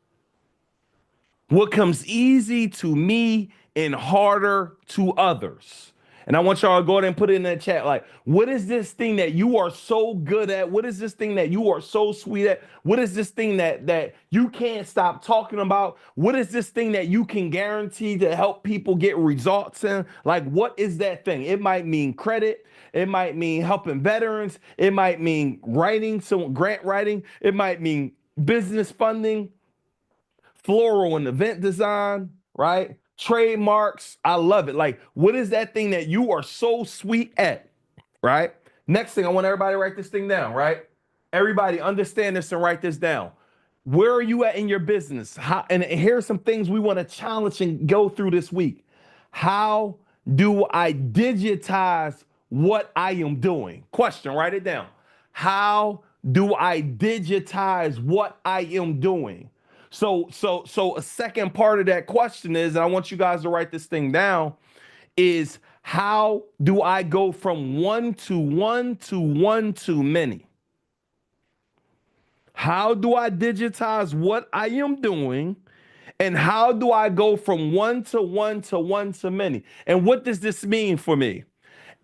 What comes easy to me and harder to others? And I want y'all to go ahead and put it in the chat. Like, what is this thing that you are so good at? What is this thing that you are so sweet at? What is this thing that you can't stop talking about? What is this thing that you can guarantee to help people get results in? Like, what is that thing? It might mean credit. It might mean helping veterans. It might mean writing, some grant writing. It might mean business funding, floral and event design, right? Trademarks. I love it. Like, what is that thing that you are so sweet at, right? Next thing, I want everybody to write this thing down, right? Everybody understand this and write this down. Where are you at in your business? And here's some things we want to challenge and go through this week. How do I digitize what I am doing? Question, write it down. How do I digitize what I am doing? So a second part of that question is, and I want you guys to write this thing down, is how do I go from one to one to one to many? How do I digitize what I am doing? And how do I go from one to one to one to many? And what does this mean for me?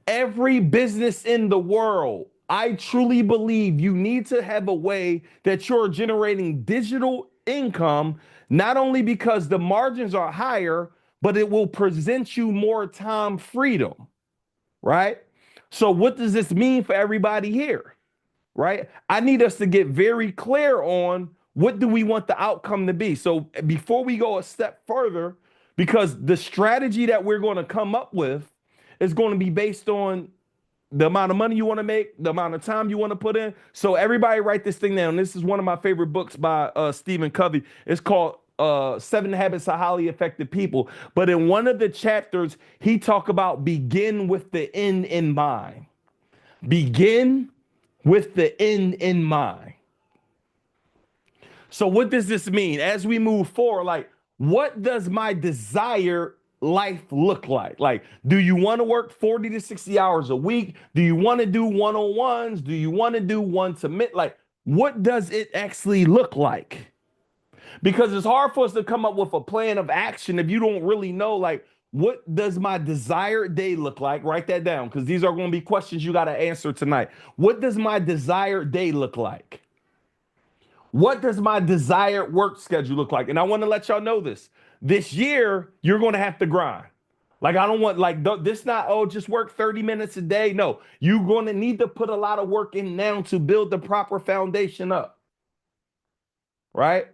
Every business in the world, I truly believe you need to have a way that you're generating digital income, not only because the margins are higher, but it will present you more time freedom, right? So what does this mean for everybody here, right? I need us to get very clear on what do we want the outcome to be. So before we go a step further, because the strategy that we're going to come up with is going to be based on the amount of money you want to make, the amount of time you want to put in. So everybody write this thing down. This is one of my favorite books by Stephen Covey. It's called 7 Habits of Highly Effective People. But in one of the chapters, he talked about begin with the end in mind. Begin with the end in mind. So what does this mean? As we move forward, like, what does my desired life look like? Like, do you want to work 40 to 60 hours a week? Do you want to do one-on-ones? Do you want to do one to mid? Like, what does it actually look like? Because it's hard for us to come up with a plan of action if you don't really know, like, what does my desired day look like? Write that down, because these are going to be questions you got to answer tonight. What does my desired day look like? What does my desired work schedule look like? And I want to let y'all know this. This year, you're going to have to grind. Like, I don't want, like, this not, oh, just work 30 minutes a day. No, you're going to need to put a lot of work in now to build the proper foundation up. Right?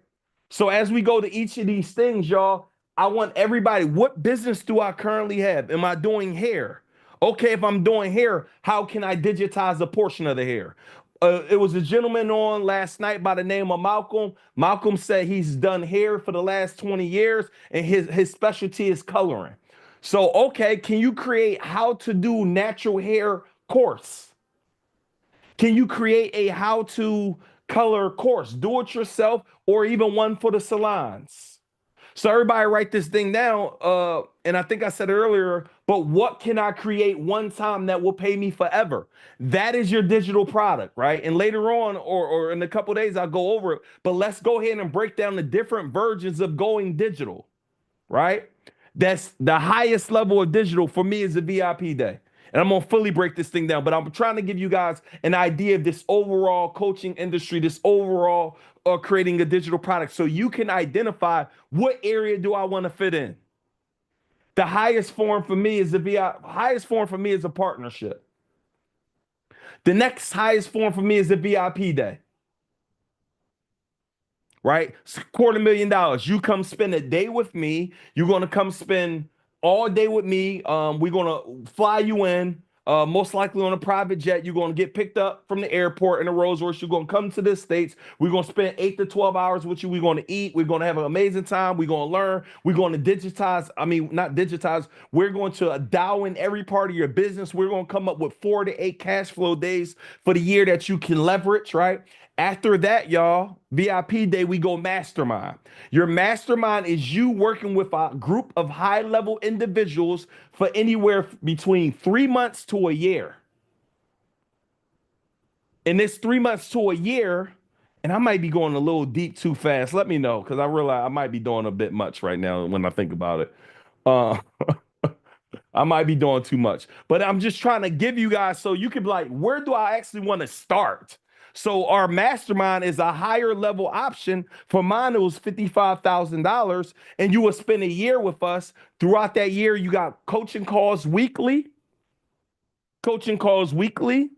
So as we go to each of these things, y'all, I want everybody, what business do I currently have? Am I doing hair? Okay, if I'm doing hair, how can I digitize a portion of the hair? It was a gentleman on last night by the name of Malcolm. Malcolm said he's done hair for the last 20 years and his specialty is coloring. So, okay, can you create how to do natural hair course? Can you create a how to color course? Do it yourself or even one for the salons. So everybody write this thing down. And I think I said earlier, but what can I create one time that will pay me forever? That is your digital product, right? And later on, or in a couple of days, I'll go over it. But let's go ahead and break down the different versions of going digital, right? That's the highest level of digital for me is the VIP day. And I'm going to fully break this thing down, but I'm trying to give you guys an idea of this overall coaching industry, this overall creating a digital product so you can identify what area do I want to fit in. The highest form for me is highest form for me is a partnership. The next highest form for me is the VIP day. Right? It's $250,000. You come spend a day with me. You're going to come spend all day with me. We're going to fly you in, most likely on a private jet. You're going to get picked up from the airport in a Rolls Royce. You're going to come to the States. We're going to spend 8 to 12 hours with you. We're going to eat. We're going to have an amazing time. We're going to learn. We're going to digitize. I mean, not digitize. We're going to dial in every part of your business. We're going to come up with 4 to 8 cash flow days for the year that you can leverage, right? After that, y'all, VIP day, we go mastermind. Your mastermind is you working with a group of high-level individuals for anywhere between 3 months to a year. And this 3 months to a year, and I might be going a little deep too fast. Let me know, because I realize I might be doing a bit much right now when I think about it. I might be doing too much, but I'm just trying to give you guys so you can be like, where do I actually want to start? So our mastermind is a higher level option. For mine, it was $55,000, and you will spend a year with us. Throughout that year, you got coaching calls weekly. Coaching calls weekly.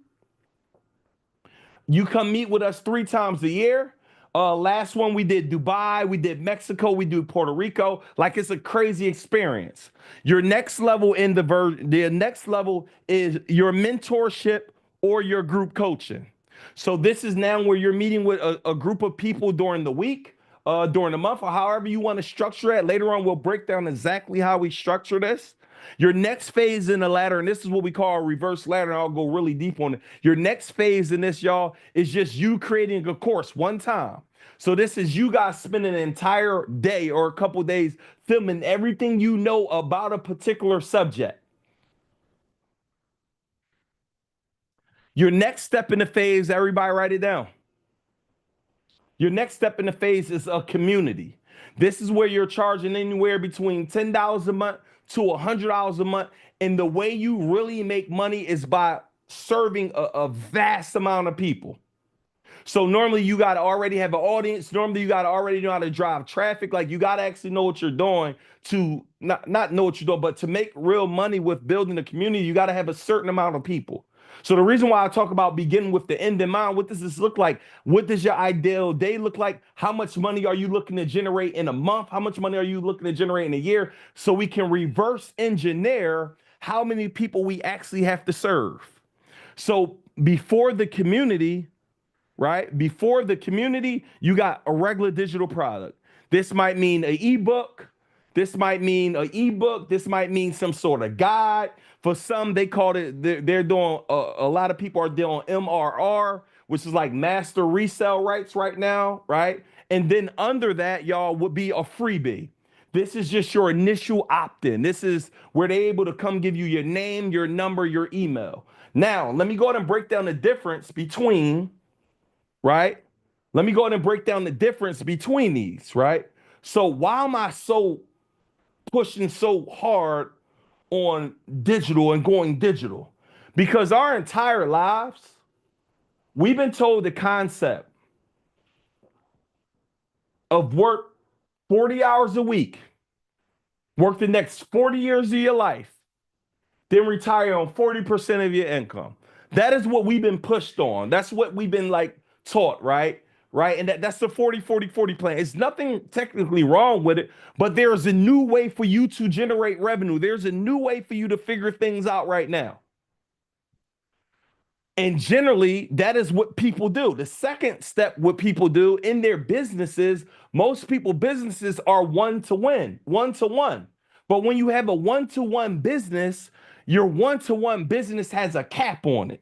You come meet with us 3 times a year. Last one we did Dubai, we did Mexico, we do Puerto Rico. Like, it's a crazy experience. Your next level in the next level is your mentorship or your group coaching. So this is now where you're meeting with a group of people during the week, during the month, or however you want to structure it. Later on, we'll break down exactly how we structure this. Your next phase in the ladder, and this is what we call a reverse ladder, and I'll go really deep on it. Your next phase in this, y'all, is just you creating a course one time. So this is you guys spending an entire day or a couple days filming everything you know about a particular subject. Your next step in the phase, everybody write it down. Your next step in the phase is a community. This is where you're charging anywhere between $10 a month to $100 a month. And the way you really make money is by serving a vast amount of people. So normally you got to already have an audience. Normally you got to already know how to drive traffic. Like you got to actually know what you're doing to not know what you're doing, but to make real money with building a community, you got to have a certain amount of people. So the reason why I talk about beginning with the end in mind, what does this look like? What does your ideal day look like? How much money are you looking to generate in a month? How much money are you looking to generate in a year? So we can reverse engineer how many people we actually have to serve. So before the community, right? Before the community, you got a regular digital product. This might mean an ebook. This might mean an ebook. This might mean some sort of guide. For some, they call it, they're doing, a lot of people are doing MRR, which is like master resale rights right now, right? And then under that, y'all, would be a freebie. This is just your initial opt-in. This is where they're able to come give you your name, your number, your email. Now, let me go ahead and break down the difference between, right? Let me go ahead and break down the difference between these, right? So why am I so pushing so hard on digital and going digital? Because our entire lives, we've been told the concept of work 40 hours a week, work the next 40 years of your life, then retire on 40% of your income. That is what we've been pushed on. That's what we've been like taught, right? Right. And that's the 40-40-40 plan. It's nothing technically wrong with it, but there's a new way for you to generate revenue. There's a new way for you to figure things out right now. And generally, that is what people do. The second step, what people do in their businesses, most people businesses are one-to-one. But when you have a one-to-one business, your one-to-one business has a cap on it.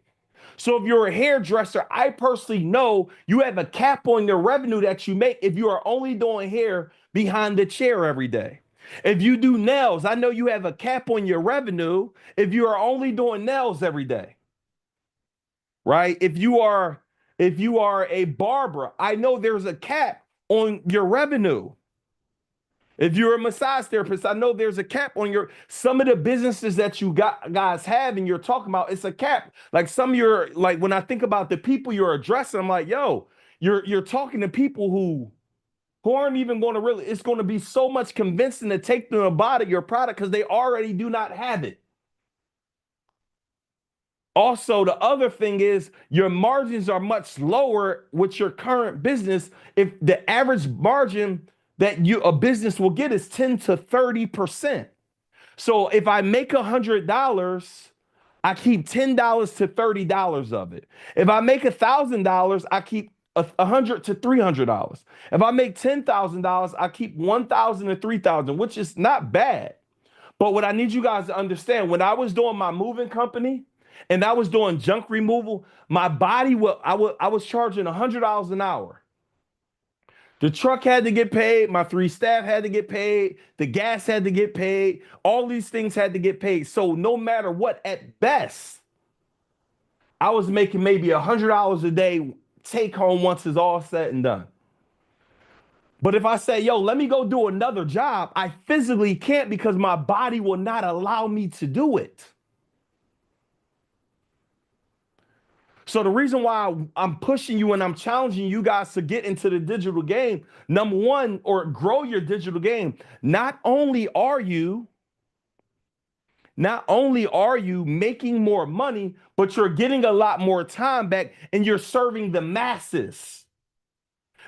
So if you're a hairdresser, I personally know you have a cap on your revenue that you make if you are only doing hair behind the chair every day. If you do nails, I know you have a cap on your revenue if you are only doing nails every day. Right? If you are a barber, I know there's a cap on your revenue. If you're a massage therapist, I know there's a cap on some of the businesses that you guys have and you're talking about, it's a cap. Like some of your, like when I think about the people you're addressing, I'm like, yo, you're talking to people who aren't even going to really, it's going to be so much convincing to take them to buy your product because they already do not have it. Also, the other thing is your margins are much lower with your current business. If the average margin that a business will get is 10 to 30%. So if I make $100, I keep $10 to $30 of it. If I make $1,000, I keep $100 to $300. If I make $10,000, I keep $1,000 to $3,000, which is not bad. But what I need you guys to understand, when I was doing my moving company and I was doing junk removal, my body, I was charging $100 an hour. The truck had to get paid. My 3 staff had to get paid. The gas had to get paid. All these things had to get paid. So no matter what, at best, I was making maybe $100 a day take home once it's all said and done. But if I say, yo, let me go do another job, I physically can't because my body will not allow me to do it. So the reason why I'm pushing you and I'm challenging you guys to get into the digital game, number one, or grow your digital game, not only are you making more money, but you're getting a lot more time back and you're serving the masses.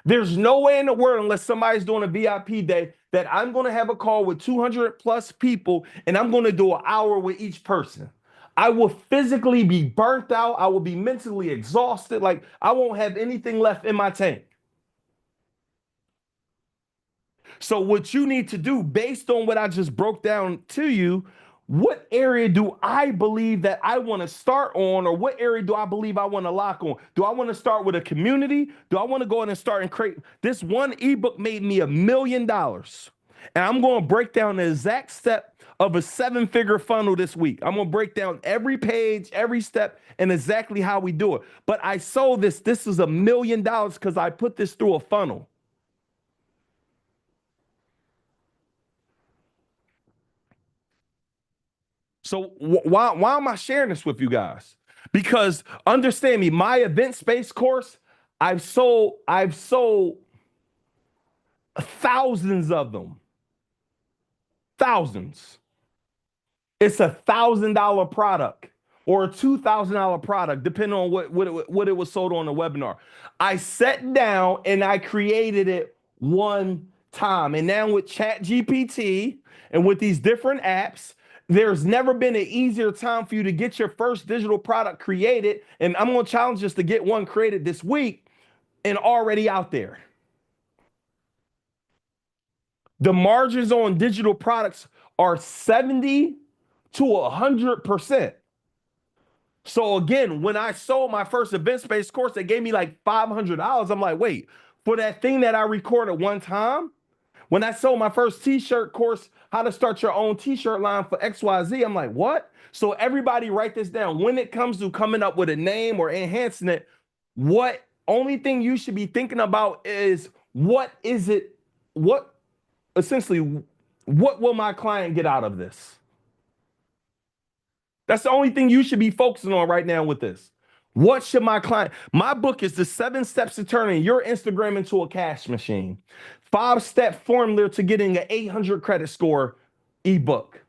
There's no way in the world, unless somebody's doing a VIP day, that I'm going to have a call with 200 plus people and I'm going to do an hour with each person. I will physically be burnt out. I will be mentally exhausted. Like I won't have anything left in my tank. So what you need to do based on what I just broke down to you, what area do I believe that I want to start on, or what area do I believe I want to lock on? Do I want to start with a community? Do I want to go in and start and create? This one ebook made me $1 million. And I'm going to break down the exact step of a 7-figure funnel this week. I'm going to break down every page, every step, and exactly how we do it. But I sold this. This is $1 million because I put this through a funnel. So why am I sharing this with you guys? Because understand me, my event space course, I've sold thousands of them. Thousands. It's $1,000 product or a $2,000 product, depending on what it was sold on the webinar. I sat down and I created it one time. And now with ChatGPT and with these different apps, there's never been an easier time for you to get your first digital product created. And I'm going to challenge us to get one created this week and already out there. The margins on digital products are 70 to 100%. So again, when I sold my first event-based course, they gave me like $500. I'm like, wait, for that thing that I recorded one time? When I sold my first t-shirt course, how to start your own t-shirt line for XYZ, I'm like, what? So everybody write this down. When it comes to coming up with a name or enhancing it, what only thing you should be thinking about is what essentially, what will my client get out of this? That's the only thing you should be focusing on right now with this. What should my client? My book is the 7 steps to turning your Instagram into a cash machine. 5-step formula to getting an 800 credit score ebook.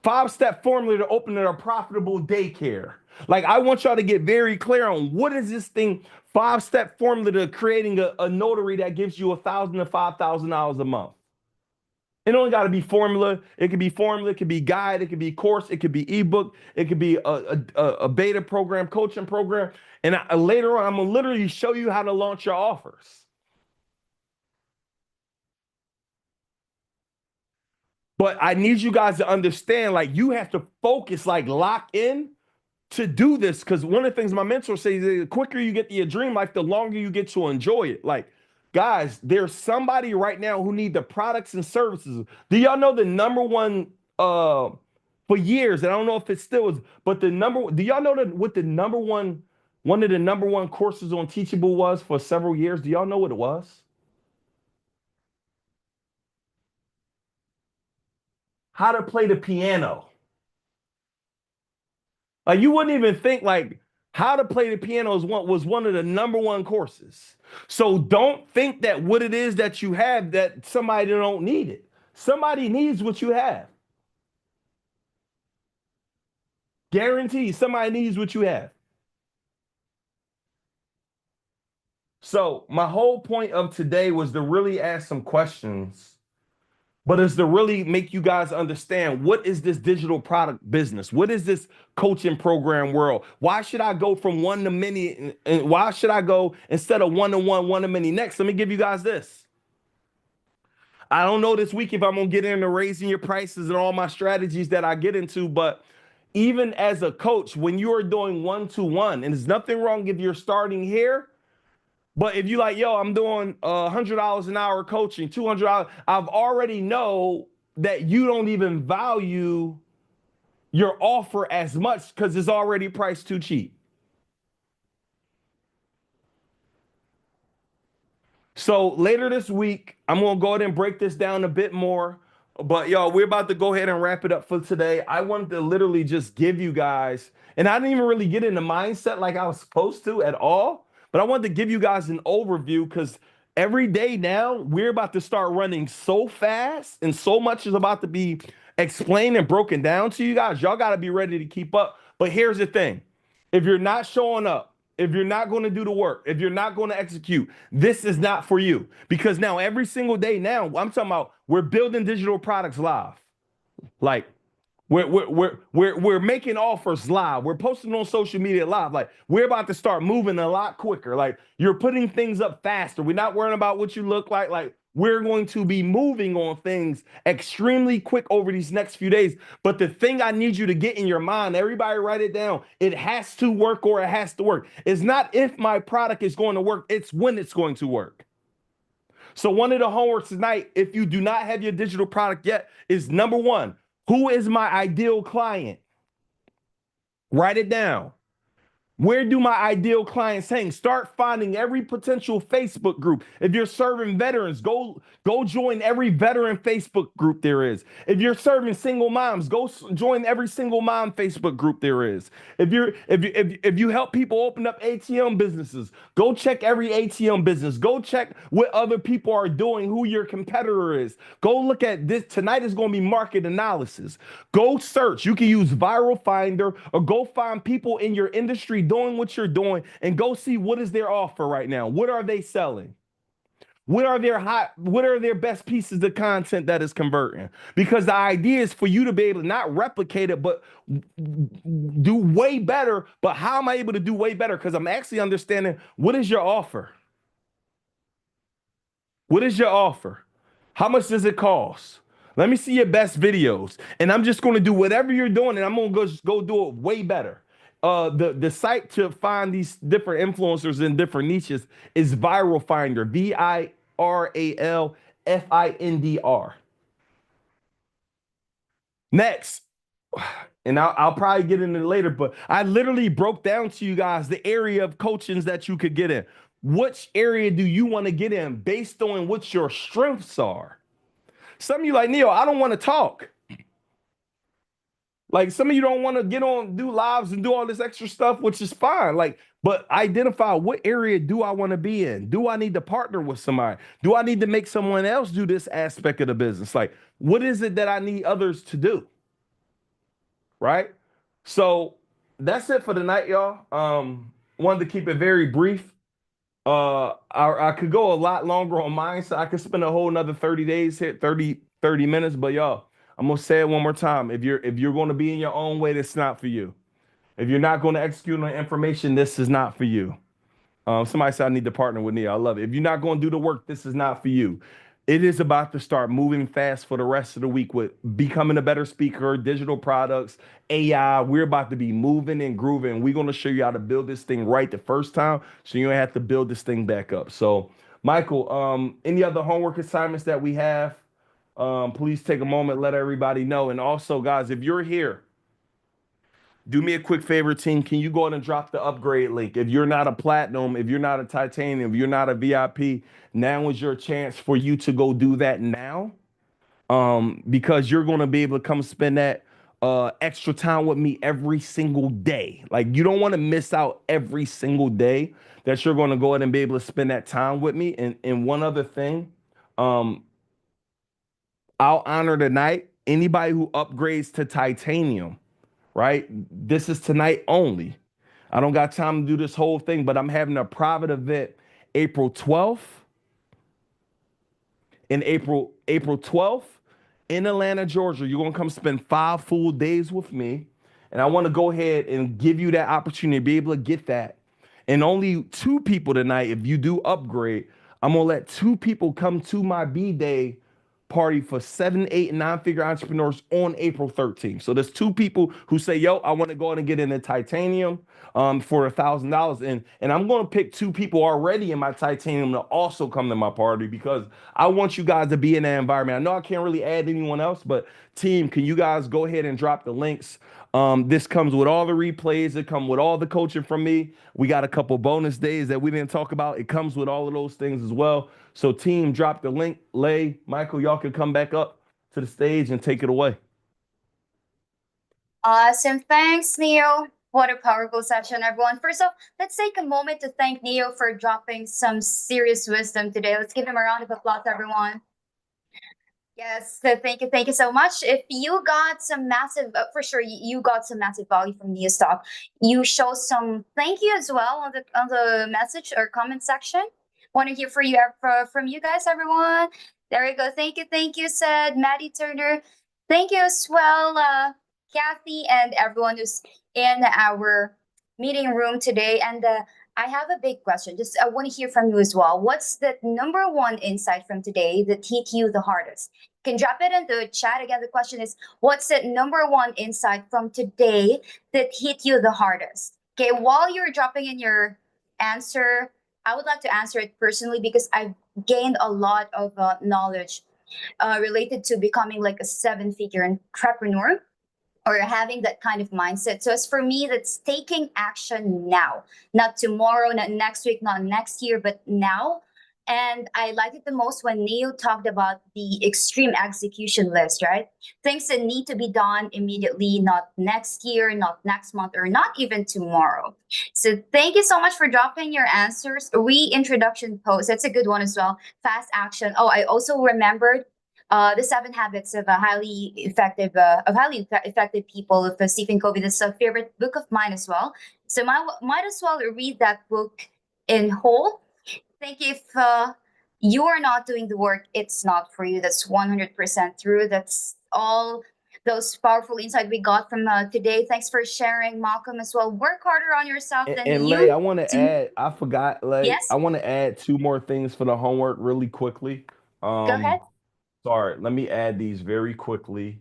5-step formula to opening a profitable daycare. Like, I want y'all to get very clear on what is this thing, 5-step formula to creating a notary that gives you $1,000 to $5,000 a month. It only got to be formula. It could be formula. It could be guide. It could be course. It could be ebook. It could be a beta program, coaching program. And later on, I'm going to literally show you how to launch your offers. But I need you guys to understand, like, you have to focus, like, lock in to do this. Because one of the things my mentor says, the quicker you get to your dream life, the longer you get to enjoy it. Like, guys, there's somebody right now who need the products and services. Do y'all know the number one for years, and I don't know if it still is, but do y'all know what the number one, one of the number one courses on Teachable was for several years? Do y'all know what it was? How to play the piano. Like, you wouldn't even think, like, how to play the piano was one of the number one courses. So don't think that what it is that you have, that somebody don't need it. Somebody needs what you have. Guaranteed somebody needs what you have. So my whole point of today was to really ask some questions, but it's to really make you guys understand, what is this digital product business? What is this coaching program world? Why should I go from one to many? And why should I go instead of one-to-one, one-to-many next? Let me give you guys this. I don't know this week if I'm going to get into raising your prices and all my strategies that I get into, but even as a coach, when you are doing one-to-one, and there's nothing wrong if you're starting here, but if you like, yo, I'm doing $100 an hour coaching, $200, I've already know that you don't even value your offer as much because it's already priced too cheap. So later this week, I'm going to go ahead and break this down a bit more. But y'all, we're about to go ahead and wrap it up for today. I wanted to literally just give you guys, and I didn't even really get into mindset like I was supposed to at all. But I wanted to give you guys an overview because every day now we're about to start running so fast and so much is about to be explained and broken down to you guys. Y'all got to be ready to keep up. But here's the thing. If you're not showing up, if you're not going to do the work, if you're not going to execute, this is not for you. Because now every single day now, I'm talking about we're building digital products live. Like, we're making offers live. We're posting on social media live. Like, we're about to start moving a lot quicker. Like, you're putting things up faster. We're not worrying about what you look like. Like, we're going to be moving on things extremely quick over these next few days. But the thing I need you to get in your mind, everybody write it down. It has to work or it has to work. It's not if my product is going to work. It's when it's going to work. So one of the homeworks tonight, if you do not have your digital product yet, is number one, who is my ideal client? Write it down. Where do my ideal clients hang? Start finding every potential Facebook group. If you're serving veterans, go join every veteran Facebook group there is. If you're serving single moms, go join every single mom Facebook group there is. If you help people open up ATM businesses, go check every ATM business. Go check what other people are doing, who your competitor is. Go look at this. Tonight is going to be market analysis. Go search. You can use Viral Finder or go find people in your industry doing what you're doing and go see what is their offer right now. What are they selling? What are their best pieces of content that is converting? Because the idea is for you to be able to not replicate it, but do way better. But how am I able to do way better? Because I'm actually understanding what is your offer? What is your offer? How much does it cost? Let me see your best videos. And I'm just going to do whatever you're doing, and I'm going to go do it way better. The site to find these different influencers in different niches is Viral Finder, VIRALFINDR. Next, and I'll probably get into it later, but I literally broke down to you guys the area of coachings that you could get in. Which area do you want to get in based on what your strengths are? Some of you like, Neil, I don't want to talk. Like some of you don't want to get on, do lives and do all this extra stuff, which is fine. Like, but identify what area do I want to be in? Do I need to partner with somebody? Do I need to make someone else do this aspect of the business? Like, what is it that I need others to do? Right? So that's it for tonight, y'all. Wanted to keep it very brief. I could go a lot longer on mine, so I could spend a whole another 30 days here, 30 minutes. But y'all, I'm gonna say it one more time. If you're going to be in your own way, that's not for you. If you're not going to execute on information, this is not for you. Somebody said I need to partner with Nia. I love it. If you're not going to do the work, this is not for you. It is about to start moving fast for the rest of the week with becoming a better speaker, digital products, AI. We're about to be moving and grooving. We're going to show you how to build this thing right the first time so you don't have to build this thing back up. So, Michael, any other homework assignments that we have? Please take a moment, let everybody know. And also, guys, if you're here, do me a quick favor, team. Can you go ahead and drop the upgrade link? If you're not a platinum, if you're not a titanium, if you're not a VIP, now is your chance for you to go do that now. Because you're going to be able to come spend that extra time with me every single day. Like you don't want to miss out every single day that you're going to go ahead and be able to spend that time with me. And one other thing, I'll honor tonight anybody who upgrades to titanium. Right? This is tonight only. I don't got time to do this whole thing, but I'm having a private event April 12th in April 12th in Atlanta, Georgia. You're going to come spend 5 full days with me. And I want to go ahead and give you that opportunity to be able to get that. And only 2 people tonight, if you do upgrade, I'm going to let 2 people come to my B-Day party for 7, 8, and 9-figure entrepreneurs on April 13th. So there's 2 people who say, yo, I want to go in and get in the titanium for $1,000. And I'm going to pick 2 people already in my titanium to also come to my party because I want you guys to be in that environment. I know I can't really add anyone else, but team, can you guys go ahead and drop the links? This comes with all the replays. It comes with all the coaching from me. We got a couple bonus days that we didn't talk about. It comes with all of those things as well. So team, drop the link. Lay, Michael, y'all can come back up to the stage and take it away. Awesome. Thanks, Neil. What a powerful session, everyone. First off, let's take a moment to thank Neil for dropping some serious wisdom today. Let's give him a round of applause, everyone. Yes, so thank you so much. If you got some massive, for sure, you got some massive value from Neil's talk. You show some thank you as well on the message or comment section. Want to hear from you guys, everyone. There we go. Thank you, said Maddie Turner. Thank you as well, Kathy, and everyone who's in our meeting room today. And I have a big question. I want to hear from you as well. What's the number one insight from today that hit you the hardest? You can drop it in the chat. Again, the question is, what's the number one insight from today that hit you the hardest? Okay, while you're dropping in your answer, I would like to answer it personally because I've gained a lot of knowledge related to becoming like a 7-figure entrepreneur or having that kind of mindset. So as for me, that's taking action now, not tomorrow, not next week, not next year, but now. And I liked it the most when Neo talked about the extreme execution list, right? Things that need to be done immediately, not next year, not next month, or not even tomorrow. So thank you so much for dropping your answers. Reintroduction post, that's a good one as well. Fast action. Oh, I also remembered the 7 habits of a highly effective people of Stephen Covey. That's a favorite book of mine as well. So might as well read that book in whole. Think if you are not doing the work, it's not for you. That's 100% true. That's all those powerful insight we got from today. Thanks for sharing, Malcolm, as well. Work harder on yourself than And Lay, you I want to do. add, I forgot, Lay, Yes, I want to add 2 more things for the homework really quickly. go ahead. Sorry, let me add these very quickly.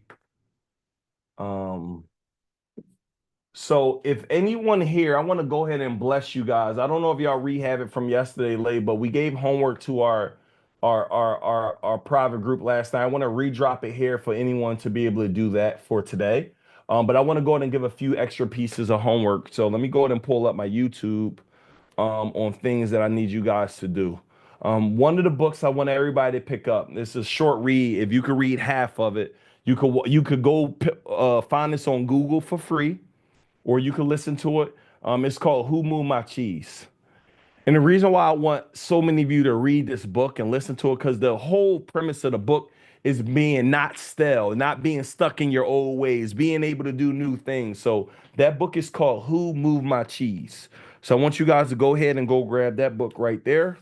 So if anyone here, I want to go ahead and bless you guys. I don't know if y'all rehab it from yesterday, Lay, but we gave homework to our private group last night. I want to redrop it here for anyone to be able to do that for today. But I want to go ahead and give a few extra pieces of homework. So let me go ahead and pull up my YouTube on things that I need you guys to do. One of the books I want everybody to pick up. This is a short read. If you could read half of it, you could go find this on Google for free, or you could listen to it. It's called Who Moved My Cheese? And the reason why I want so many of you to read this book and listen to it, because the whole premise of the book is being not stale, not being stuck in your old ways, being able to do new things. So that book is called Who Moved My Cheese? So I want you guys to go ahead and go grab that book right there.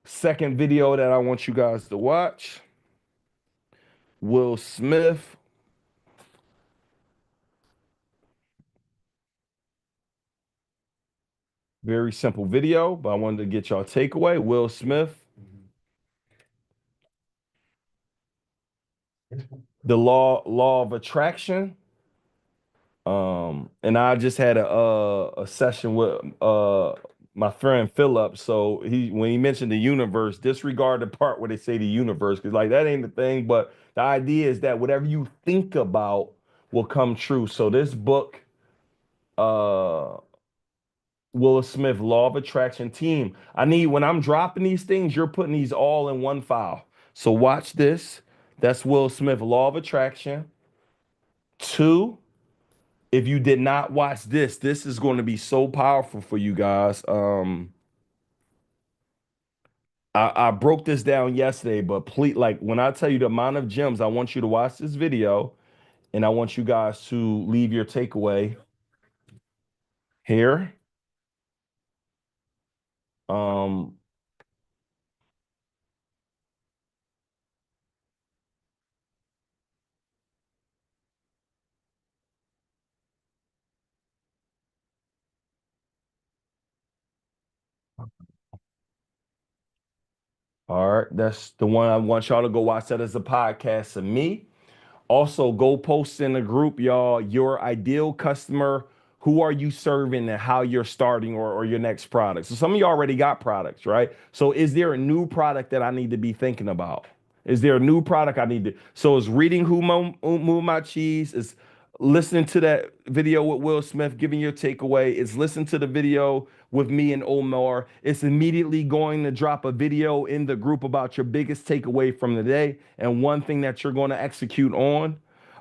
Second video that I want you guys to watch, Will Smith. Very simple video, but I wanted to get y'all takeaway. Will Smith. The law of attraction. And I just had a session with my friend Philip. So when he mentioned the universe, disregard the part where they say the universe, because like that ain't the thing. But the idea is that whatever you think about will come true. So this book, Will Smith, Law of Attraction team. I need, when I'm dropping these things, you're putting these all in one file. So watch this. That's Will Smith, Law of Attraction. 2, if you did not watch this, this is going to be so powerful for you guys. I broke this down yesterday, but please, like when I tell you the amount of gems, I want you to watch this video, and I want you guys to leave your takeaway here. Um, all right, that's the one I want y'all to go watch. That as a podcast of me. Also, go post in the group, y'all, your ideal customer. Who are you serving and how you're starting, or your next product? So some of you already got products, right? So is there a new product that I need to be thinking about? Is there a new product I need to? So is reading Who Moved My Cheese? Is listening to that video with Will Smith, giving your takeaway. It's listen to the video with me and Omar. It's immediately going to drop a video in the group about your biggest takeaway from the day and one thing that you're going to execute on.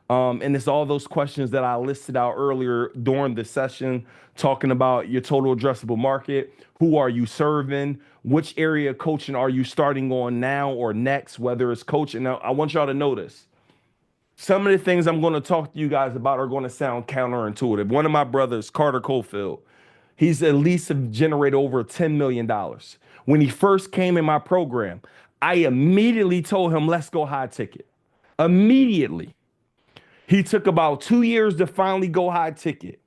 And it's all those questions that I listed out earlier during the session, talking about your total addressable market. Who are you serving? Which area of coaching are you starting on now or next, whether it's coaching? Now, I want y'all to notice some of the things I'm going to talk to you guys about are going to sound counterintuitive. One of my brothers, Carter Cofield, he's at least generated over $10 million. When he first came in my program, I immediately told him, let's go high ticket. Immediately. He took about 2 years to finally go high ticket.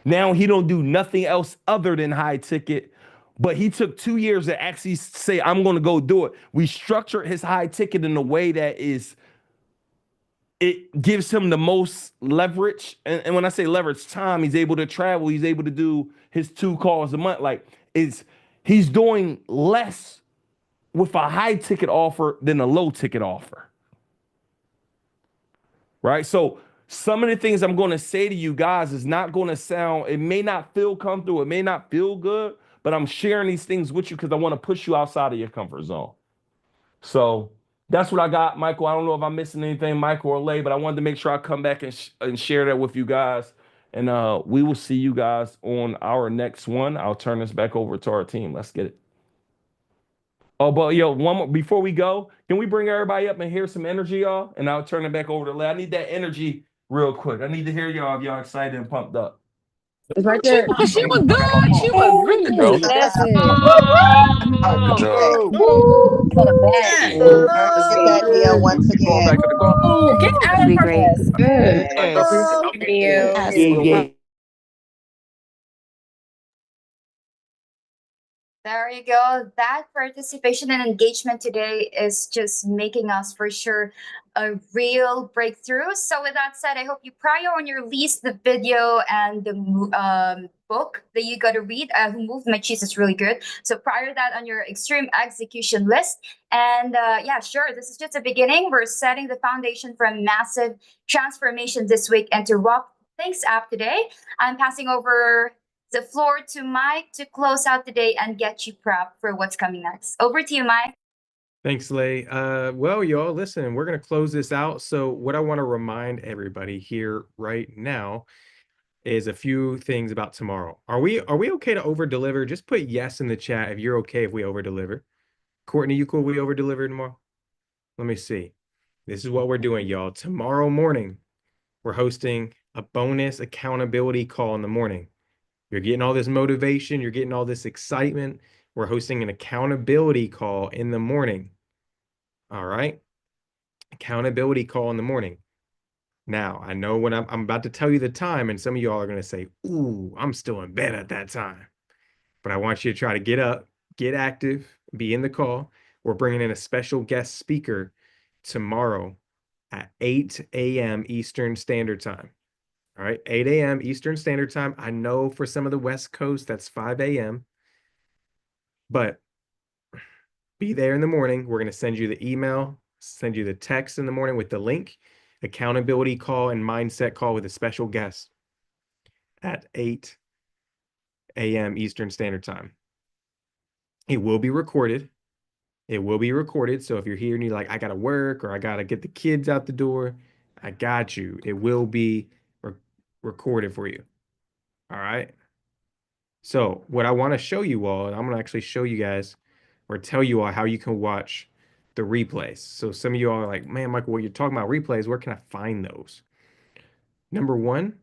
Now he don't do nothing else other than high ticket, but he took 2 years to actually say, I'm going to go do it. We structured his high ticket in a way that it gives him the most leverage. And when I say leverage, time, he's able to travel. He's able to do his 2 calls a month. Like he's doing less with a high ticket offer than a low ticket offer. Right? So Some of the things I'm going to say to you guys is not going to sound, it may not feel comfortable, it may not feel good, but I'm sharing these things with you because I want to push you outside of your comfort zone. So that's what I got, Michael. I don't know if I'm missing anything, Michael or Lay, but I wanted to make sure I come back and share that with you guys. And we will see you guys on our next one. I'll turn this back over to our team. Let's get it. Oh, but yo, one more before we go, can we bring everybody up and hear some energy, y'all? And I'll turn it back over to Lay. I need that energy real quick. I need to hear y'all if y'all excited and pumped up. It's right there. Oh, she was good. She was really Hey, good. that's it. Good job. For the bag. Get that deal once You going again. back to the car? Oh, get Gonna out be of her great. face. Good. Yes. Absolutely. There you go. That participation and engagement today is just making us for sure a real breakthrough. So, with that said, I hope you prior on your list the video and the book that you got to read. Who Moved My Cheese is really good. So, prior that on your extreme execution list. And yeah, sure, this is just a beginning. We're setting the foundation for a massive transformation this week. And to wrap things up today, I'm passing over the floor to Mike to close out the day and get you prepped for what's coming next. Over to you, Mike. Thanks, Lay. Well, y'all, listen, we're going to close this out. So what I want to remind everybody here right now is a few things about tomorrow. Are we okay to over deliver? Just put yes in the chat if you're okay if we over deliver. Courtney, you cool we over deliver tomorrow? Let me see. This is what we're doing, y'all. Tomorrow morning, we're hosting a bonus accountability call in the morning. You're getting all this motivation, you're getting all this excitement. We're hosting an accountability call in the morning. All right. Accountability call in the morning. Now, I know when I'm about to tell you the time, and some of y'all are going to say, ooh, I'm still in bed at that time. But I want you to try to get up, get active, be in the call. We're bringing in a special guest speaker tomorrow at 8 a.m. Eastern Standard Time. All right, 8 a.m. Eastern Standard Time. I know for some of the West Coast, that's 5 a.m. But be there in the morning. We're going to send you the email, send you the text in the morning with the link, accountability call and mindset call with a special guest at 8 a.m. Eastern Standard Time. It will be recorded. It will be recorded. So if you're here and you're like, I got to work or I got to get the kids out the door, I got you. It will be recorded for you. All right. So what I want to show you all, and I'm going to actually show you guys or tell you all how you can watch the replays. So some of you all are like, man, Michael, what you're talking about replays, where can I find those? Number one,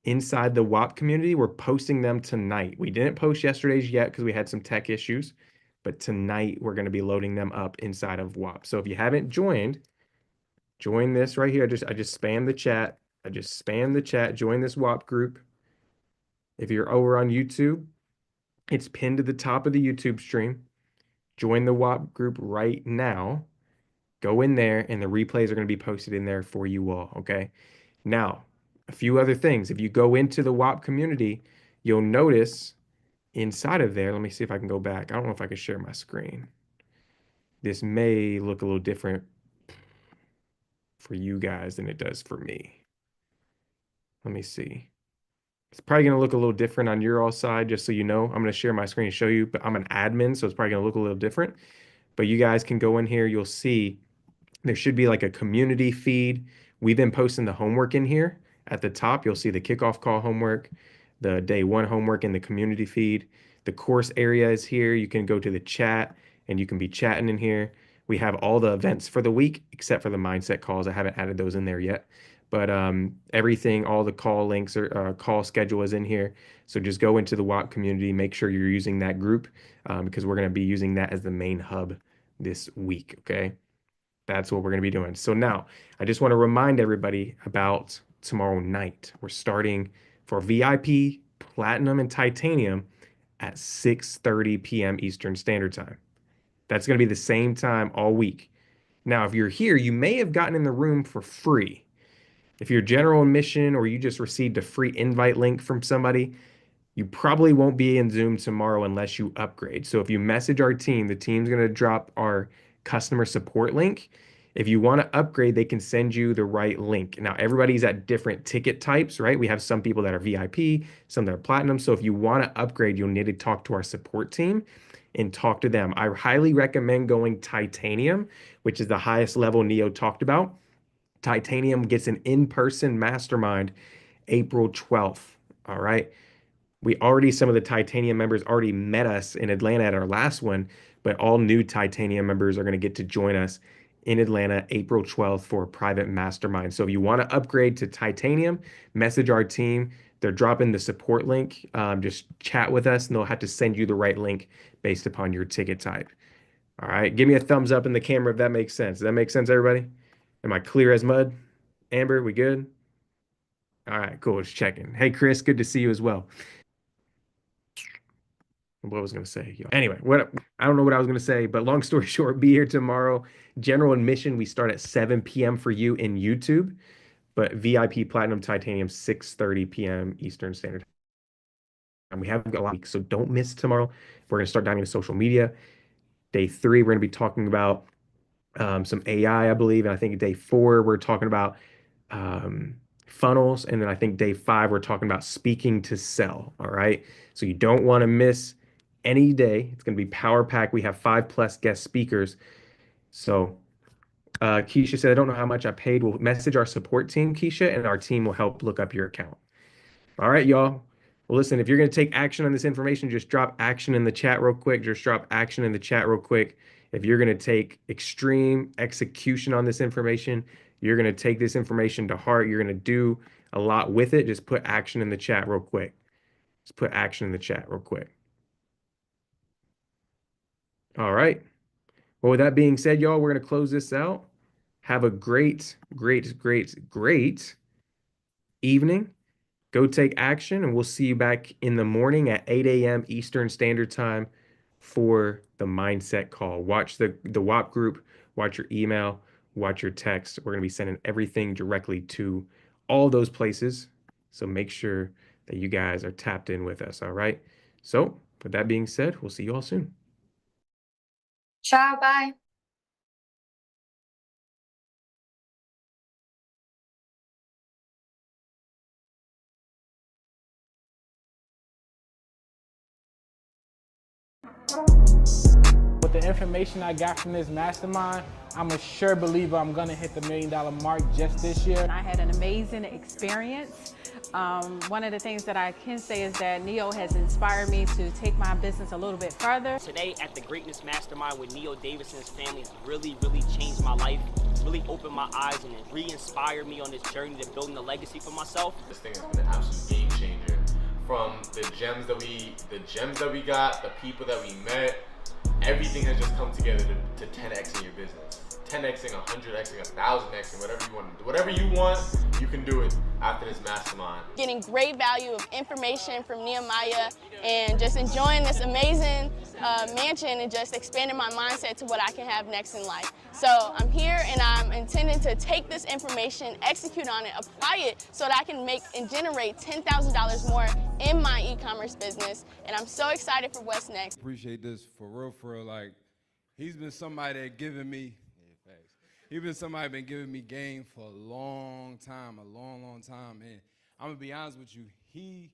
inside the WAP community, we're posting them tonight. We didn't post yesterday's yet because we had some tech issues, but tonight we're going to be loading them up inside of WAP. So if you haven't joined, join this right here. I just spam the chat. I just spam the chat. Join this WAP group. If you're over on YouTube, it's pinned to the top of the YouTube stream. Join the WAP group right now. Go in there, and the replays are going to be posted in there for you all, okay? Now, a few other things. If you go into the WAP community, you'll notice inside of there, let me see if I can go back. I don't know if I can share my screen. This may look a little different for you guys than it does for me. Let me see. It's probably going to look a little different on your all side, just so you know. I'm going to share my screen and show you, but I'm an admin, so it's probably going to look a little different. But you guys can go in here. You'll see there should be like a community feed. We've been posting the homework in here. At the top, you'll see the kickoff call homework, the day one homework in the community feed. The course area is here. You can go to the chat and you can be chatting in here. We have all the events for the week, except for the mindset calls. I haven't added those in there yet. But everything, all the call links or call schedule is in here. So just go into the WAP community, make sure you're using that group because we're going to be using that as the main hub this week, okay? That's what we're going to be doing. So now I just want to remind everybody about tomorrow night. We're starting for VIP, Platinum, and Titanium at 6:30 p.m. Eastern Standard Time. That's going to be the same time all week. Now, if you're here, you may have gotten in the room for free. If you're general admission or you just received a free invite link from somebody, you probably won't be in Zoom tomorrow unless you upgrade. So if you message our team, the team's going to drop our customer support link. If you want to upgrade, they can send you the right link. Now, everybody's at different ticket types, right? We have some people that are VIP, some that are platinum. So if you want to upgrade, you'll need to talk to our support team and talk to them. I highly recommend going titanium, which is the highest level Neo talked about. Titanium gets an in-person mastermind April 12th. All right. Some of the Titanium members already met us in Atlanta at our last one, but all new Titanium members are going to get to join us in Atlanta April 12th for a private mastermind. So if you want to upgrade to Titanium, message our team. They're dropping the support link. Just chat with us and they'll have to send you the right link based upon your ticket type. All right. Give me a thumbs up in the camera if that makes sense. Does that make sense, everybody? Am I clear as mud? Amber, we good? All right, cool. Just checking. Hey, Chris, good to see you as well. What I was gonna say. Anyway, I don't know what I was gonna say, but long story short, be here tomorrow. General admission, we start at 7 p.m. for you in YouTube, but VIP Platinum Titanium 6:30 p.m. Eastern Standard Time. We have a lot of weeks, so don't miss tomorrow. We're gonna start diving into social media. Day 3, we're gonna be talking about some AI, I believe, and I think day 4 we're talking about funnels, and then I think day 5 we're talking about speaking to sell. All right, so you don't want to miss any day. It's going to be power pack. We have 5+ guest speakers. So Keisha said, I don't know how much I paid. We'll message our support team, Keisha, and our team will help look up your account. All right, y'all. Well, listen, if you're going to take action on this information, just drop action in the chat real quick. Just drop action in the chat real quick. If you're going to take extreme execution on this information, you're going to take this information to heart. You're going to do a lot with it. Just put action in the chat real quick. Just put action in the chat real quick. All right. Well, with that being said, y'all, we're going to close this out. Have a great, great, great, great evening. Go take action, and we'll see you back in the morning at 8 a.m. Eastern Standard Time for the mindset call. Watch the WAP group, watch your email, watch your text. We're going to be sending everything directly to all those places. So make sure that you guys are tapped in with us. All right. So with that being said, we'll see you all soon. Ciao, bye. With the information I got from this mastermind, I'm a sure believer I'm gonna hit the $1 million mark just this year. I had an amazing experience. One of the things that I can say is that Neo has inspired me to take my business a little bit further. Today at the Greatness Mastermind with Neo Davis and his family really changed my life, really opened my eyes and re-inspired me on this journey to building a legacy for myself. This thing has been an absolute game changer. From the gems that we got, the people that we met, everything has just come together to 10x your business. 10xing, 100xing, 1000xing, whatever you want to do. Whatever you want, you can do it after this mastermind. Getting great value of information from Nehemiah and just enjoying this amazing mansion and just expanding my mindset to what I can have next in life. So I'm here and I'm intending to take this information, execute on it, apply it so that I can make and generate $10,000 more in my e-commerce business. And I'm so excited for what's next. Appreciate this for real, like he's been somebody that given me, been giving me game for a long time, and I'm gonna be honest with you, he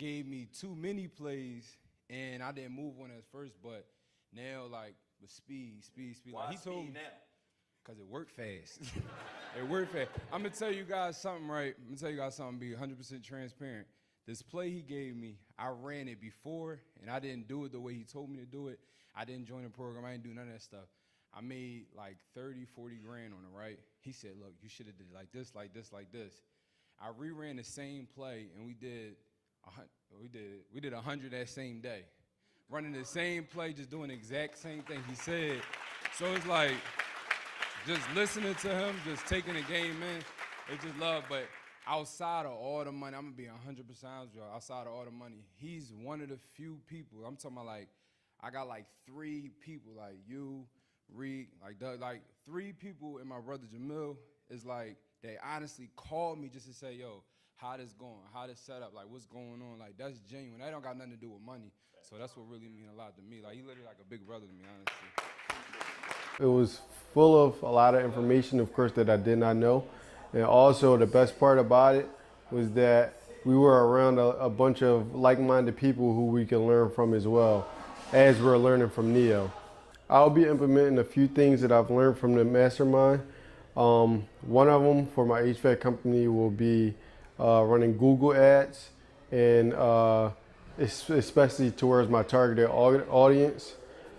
gave me too many plays and I didn't move on at first, but now like with speed. Why like he told me now? Cause it worked fast. It worked fast. I'm gonna tell you guys something, right? I'm gonna tell you guys something, be 100% transparent. This play he gave me, I ran it before and I didn't do it the way he told me to do it. I didn't join the program, I didn't do none of that stuff. I made like 30, 40 grand on it, right? He said, look, you should have did it like this, like this, like this. I reran the same play and we did 100 that same day. Running the same play, just doing the exact same thing he said. So it's like, just listening to him, just taking the game in, it's just love. But outside of all the money, I'm gonna be 100% honest with you, outside of all the money, he's one of the few people, I'm talking about like, I got like 3 people, like you, Reed, like Doug, like 3 people and my brother Jamil is like, they honestly called me just to say, yo, how this going, how this set up, like what's going on, like that's genuine. That don't got nothing to do with money. So that's what really mean a lot to me. Like he literally like a big brother to me, honestly. It was full of a lot of information, of course, that I did not know. And also the best part about it was that we were around a bunch of like-minded people who we can learn from as well, as we're learning from Neo. I'll be implementing a few things that I've learned from the mastermind. One of them for my HVAC company will be running Google ads, and especially towards my targeted audience.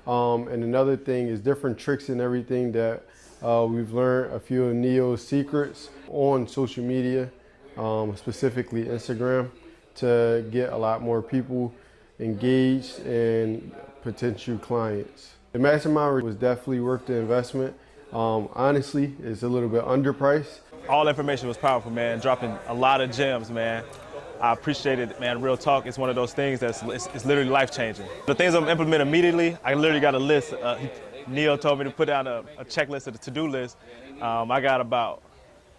And another thing is different tricks and everything that we've learned, a few of Neo's secrets on social media, specifically Instagram, to get a lot more people engaged and potential clients. The mastermind was definitely worth the investment. Honestly, it's a little bit underpriced. All information was powerful, man. Dropping a lot of gems, man. I appreciate it, man. Real talk, it's one of those things that's it's literally life-changing. The things I'm implementing immediately, I literally got a list. Neil told me to put down a checklist of the to-do list. I got about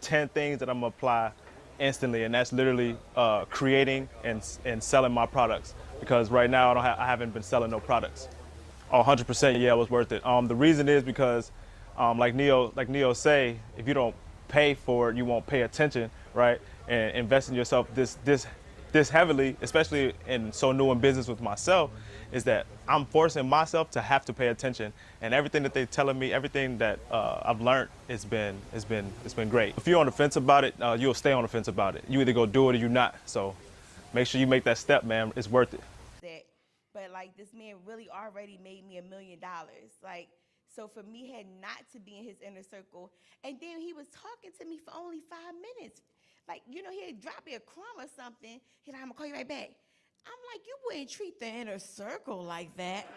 10 things that I'm gonna apply instantly, and that's literally creating and selling my products. Because right now I haven't been selling no products. 100%, yeah, it was worth it. The reason is because, like Neo say, if you don't pay for it, you won't pay attention, right? And invest in yourself this heavily, especially in so new in business with myself, is that I'm forcing myself to have to pay attention. And everything that they're telling me, everything that I've learned, it's been great. If you're on the fence about it, you'll stay on the fence about it. You either go do it or you not. So make sure you make that step, man. It's worth it. But like this man really already made me $1 million. Like, so for me had not to be in his inner circle. And then he was talking to me for only 5 minutes. Like, you know, he'd drop me a crumb or something. He's like, I'm gonna call you right back. I'm like, you wouldn't treat the inner circle like that.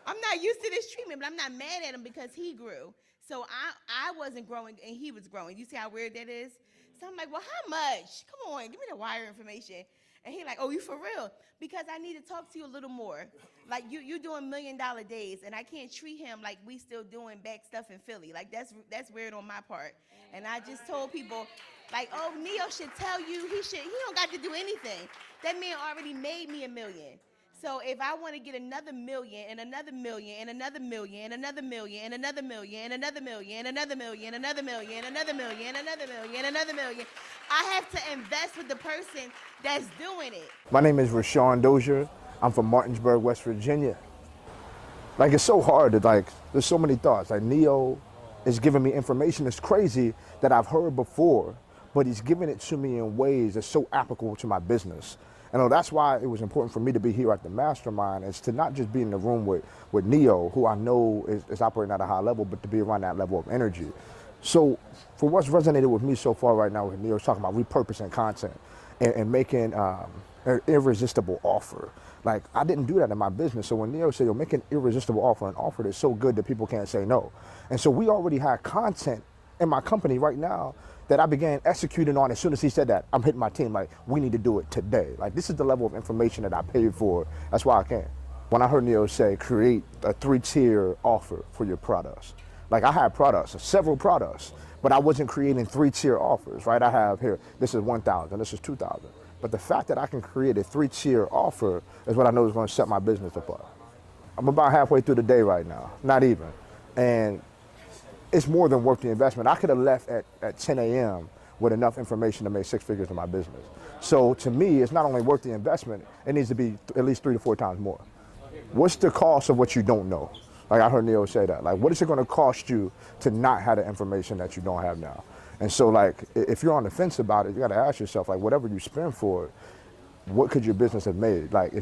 I'm not used to this treatment, but I'm not mad at him because he grew. So I wasn't growing and he was growing. You see how weird that is? So I'm like, well, how much? Come on, give me the wire information. And he like, oh, you for real? Because I need to talk to you a little more. Like you doing $1 million days, and I can't treat him like we still doing back stuff in Philly. Like that's weird on my part. And I just told people, like, oh, Neo should tell you he don't got to do anything. That man already made me $1 million. So if I want to get another million and another million and another million and another million and another million and another million and another million and another million and another million and another million and another million, I have to invest with the person that's doing it. My name is Rashawn Dozier. I'm from Martinsburg, West Virginia. Like, it's so hard to, there's so many thoughts. Like, Neo is giving me information that's crazy that I've heard before, but he's giving it to me in ways that's so applicable to my business. And that's why it was important for me to be here at the mastermind, is to not just be in the room with Neo, who I know is operating at a high level, but to be around that level of energy. So for what's resonated with me so far right now with Neo, talking about repurposing content and making an irresistible offer. Like, I didn't do that in my business. So when Neo said, yo, make an irresistible offer, an offer that's so good that people can't say no. And so we already had content in my company right now that I began executing on as soon as he said that. I'm hitting my team like, we need to do it today. Like, this is the level of information that I paid for. That's why I can. When I heard Neo say, create a 3-tier offer for your products. Like, I had products, several products, but I wasn't creating 3-tier offers, right? I have here, this is 1,000, this is 2,000. But the fact that I can create a 3-tier offer is what I know is going to set my business apart. I'm about halfway through the day right now, not even. And it's more than worth the investment. I could have left at 10 a.m. with enough information to make 6 figures in my business. So to me, it's not only worth the investment, it needs to be at least 3 to 4 times more. What's the cost of what you don't know? Like, I heard Neo say that. Like, what is it going to cost you to not have the information that you don't have now? And so, like, if you're on the fence about it, you got to ask yourself, like, whatever you spend for it, what could your business have made? Like,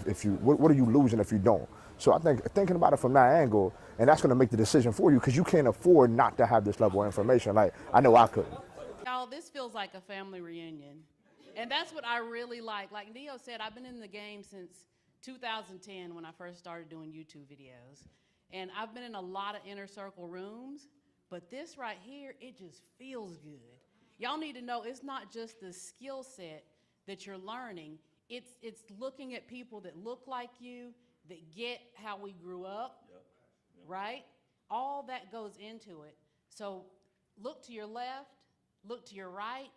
what are you losing if you don't? So I think thinking about it from that angle, and that's going to make the decision for you, because you can't afford not to have this level of information. Like, I know I couldn't. Y'all, this feels like a family reunion. And that's what I really like. Like Neo said, I've been in the game since 2010 when I first started doing YouTube videos. And I've been in a lot of inner circle rooms, but this right here, it just feels good. Y'all need to know it's not just the skill set that you're learning, it's looking at people that look like you, that get how we grew up, right? All that goes into it. So look to your left, look to your right,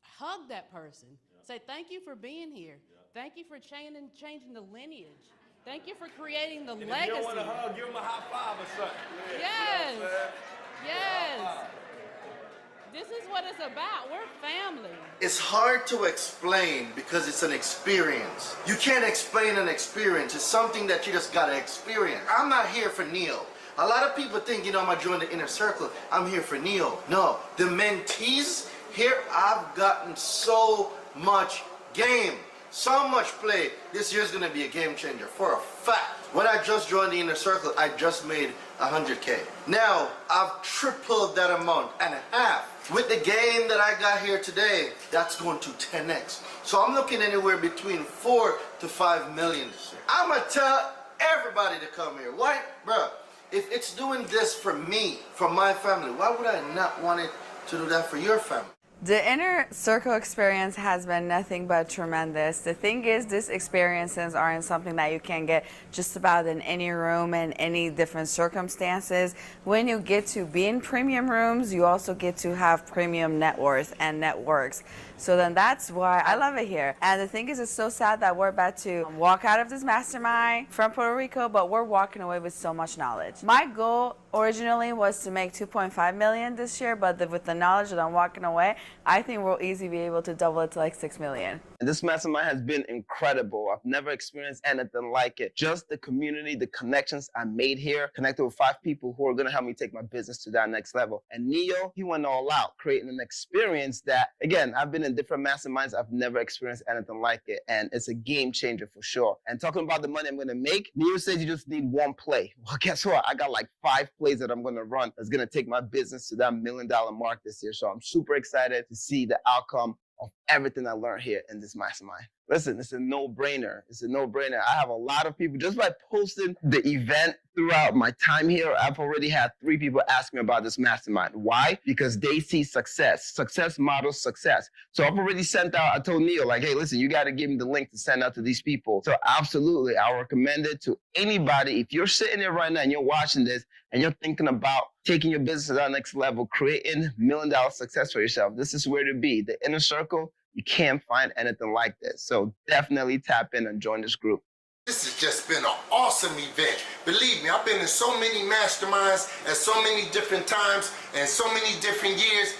hug that person. Say, thank you for being here. Thank you for changing the lineage. Thank you for creating the And legacy. if you don't want to hug, give him a high five or something. Yes. You know what I'm saying? Yes. This is what it's about. We're family. It's hard to explain because it's an experience. You can't explain an experience. It's something that you just gotta experience. I'm not here for Neil. A lot of people think, I'm gonna join the inner circle. I'm here for Neil. No, the mentees here, I've gotten so much game, so much play. This year's gonna be a game changer for a fact. When I just joined the inner circle, I just made 100K. Now, I've tripled that amount and a half. With the game that I got here today, that's going to 10x. So I'm looking anywhere between 4 to 5 million this year. I'm gonna tell everybody to come here. Why, bro? If it's doing this for me, for my family, why would I not want it to do that for your family? The inner circle experience has been nothing but tremendous. The thing is, these experiences aren't something that you can get just about in any room in any different circumstances. When you get to be in premium rooms, you also get to have premium net worth and networks. So then that's why I love it here. And the thing is, it's so sad that we're about to walk out of this mastermind from Puerto Rico, but we're walking away with so much knowledge. My goal originally was to make 2.5 million this year, but with the knowledge that I'm walking away, I think we'll easily be able to double it to like 6 million. And this mastermind has been incredible. I've never experienced anything like it. Just the community, the connections I made here, connected with 5 people who are going to help me take my business to that next level. And Neo, he went all out, creating an experience that, again, I've been in different masterminds. I've never experienced anything like it. And it's a game changer for sure. And talking about the money I'm going to make, Neo says you just need 1 play. Well, guess what? I got like 5 plays that I'm going to run that's going to take my business to that $1 million mark this year. So I'm super excited to see the outcome of everything I learned here in this mastermind. Listen, it's a no-brainer. It's a no-brainer. I have a lot of people, just by posting the event throughout my time here, I've already had 3 people ask me about this mastermind. Why? Because they see success. Success models success. So I've already sent out, I told Neil, like, hey, listen, you got to give me the link to send out to these people. So absolutely, I recommend it to anybody. If you're sitting there right now and you're watching this and you're thinking about taking your business to that next level, creating $1 million success for yourself, this is where to be. The inner circle, you can't find anything like this. So definitely tap in and join this group. This has just been an awesome event. Believe me, I've been in so many masterminds at so many different times and so many different years.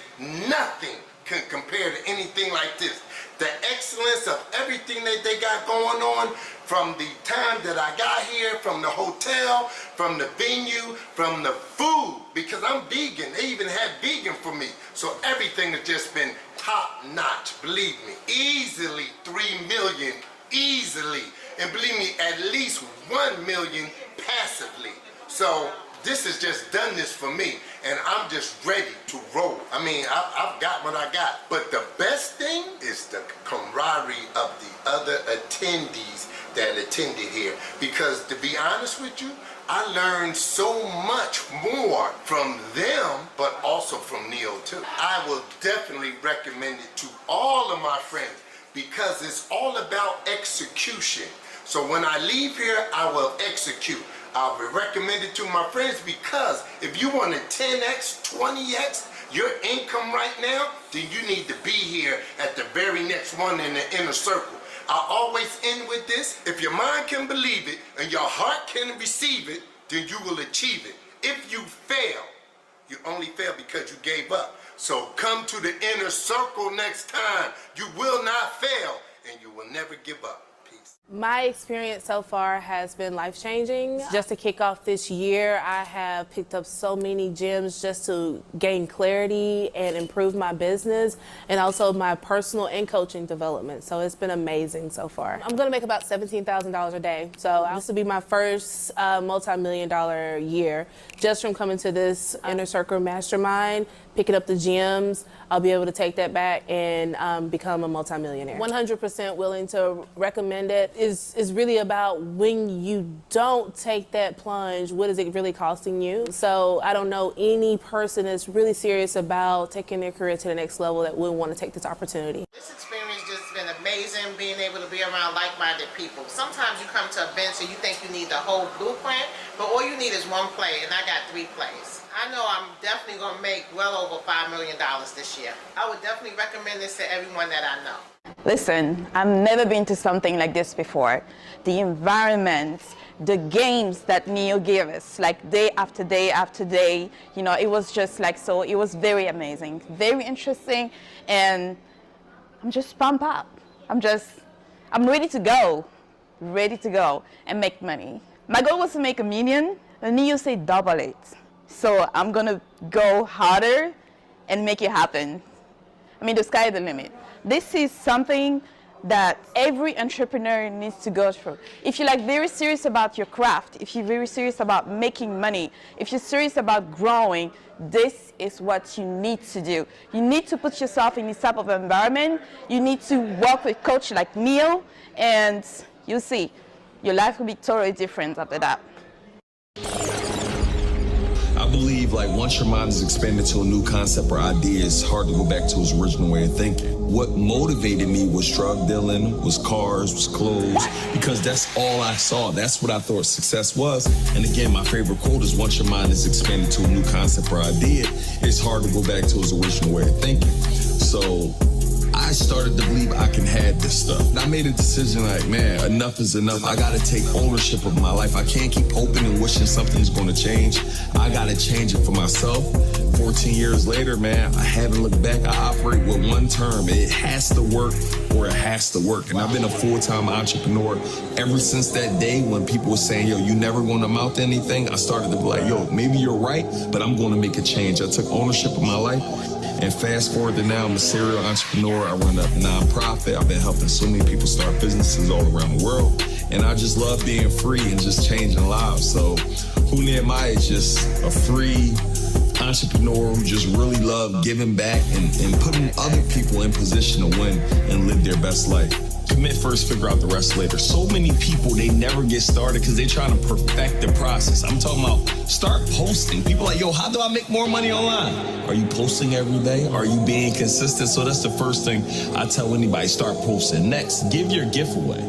Nothing can compare to anything like this. The excellence of everything that they got going on, from the time that I got here, from the hotel, from the venue, from the food, because I'm vegan. They even had vegan for me. So everything has just been top notch, believe me. Easily 3 million, easily. And believe me, at least 1 million passively. So this has just done this for me, and I'm just ready to roll. I mean, I've got what I got. But the best thing is the camaraderie of the other attendees that attended here. Because to be honest with you, I learned so much more from them, but also from Neil too. I will definitely recommend it to all of my friends because it's all about execution. So when I leave here, I will execute. I'll recommend it to my friends because if you want to 10x, 20x your income right now, then you need to be here at the very next one in the inner circle. I always end with this. If your mind can believe it and your heart can receive it, then you will achieve it. If you fail, you only fail because you gave up. So come to the inner circle next time. You will not fail and you will never give up. My experience so far has been life-changing. Just to kick off this year, I have picked up so many gems just to gain clarity and improve my business and also my personal and coaching development. So it's been amazing so far. I'm gonna make about $17,000 a day. So this will be my first multi-million-dollar year just from coming to this Inner Circle Mastermind, picking up the gems. I'll be able to take that back and become a multimillionaire. 100% willing to recommend it. Is really about when you don't take that plunge, what is it really costing you? So I don't know any person that's really serious about taking their career to the next level that wouldn't want to take this opportunity. This experience just been amazing, being able to be around like-minded people. Sometimes you come to events and you think you need the whole blueprint, but all you need is one play, and I got 3 plays. I know I'm definitely going to make well over $5 million this year. I would definitely recommend this to everyone that I know. Listen, I've never been to something like this before. The environment, the games that Neo gave us, like day after day after day, you know, it was just like, so it was very amazing, very interesting, and I'm just pumped up. I'm ready to go and make money. My goal was to make $1 million, and Neo said double it. So I'm gonna go harder and make it happen. I mean, the sky is the limit. This is something that every entrepreneur needs to go through. If you're like very serious about your craft, if you're very serious about making money, if you're serious about growing, this is what you need to do. You need to put yourself in this type of environment. You need to work with coach like Neo, and you'll see, your life will be totally different after that. I believe like once your mind is expanded to a new concept or idea, it's hard to go back to its original way of thinking. What motivated me was drug dealing, was cars, was clothes, because that's all I saw. That's what I thought success was. And again, my favorite quote is once your mind is expanded to a new concept or idea, it's hard to go back to its original way of thinking. So I started to believe I can have this stuff. And I made a decision like, man, enough is enough. I gotta take ownership of my life. I can't keep hoping and wishing something's gonna change. I gotta change it for myself. 14 years later, man, I haven't looked back. I operate with one term. It has to work or it has to work. And I've been a full-time entrepreneur ever since that day when people were saying, yo, you never gonna amount to anything. I started to be like, yo, maybe you're right, but I'm gonna make a change. I took ownership of my life. And fast forward to now, I'm a serial entrepreneur. I run a nonprofit. I've been helping so many people start businesses all around the world. And I just love being free and just changing lives. So who Nehemiah is just a free entrepreneur who just really love giving back and putting other people in position to win and live their best life. Commit first, figure out the rest later. So many people, they never get started because they're trying to perfect the process. I'm talking about start posting. People are like, yo, how do I make more money online? Are you posting every day? Are you being consistent? So that's the first thing I tell anybody, start posting. Next, give your gift away.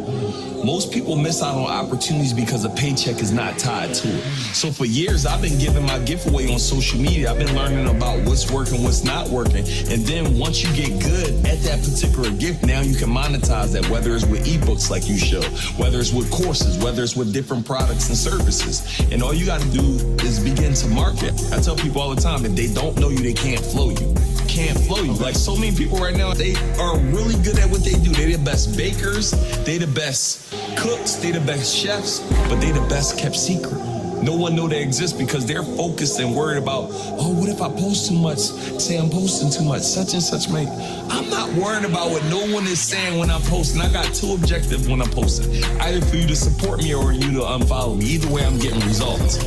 Most people miss out on opportunities because a paycheck is not tied to it. So for years, I've been giving my gift away on social media. I've been learning about what's working, what's not working. And then once you get good at that particular gift, now you can monetize that, whether it's with ebooks like you show, whether it's with courses, whether it's with different products and services. And all you got to do is begin to market. I tell people all the time, if they don't know you, they can't flow you. Can't flow you. Like so many people right now, they are really good at what they do. They're the best bakers, they the best cooks, they the best chefs, but they the best kept secret. No one know they exist because they're focused and worried about, oh, what if I post too much? Say I'm posting too much, such and such make. I'm not worried about what no one is saying when I'm posting. I got 2 objectives when I'm posting. Either for you to support me or you to unfollow me. Either way, I'm getting results.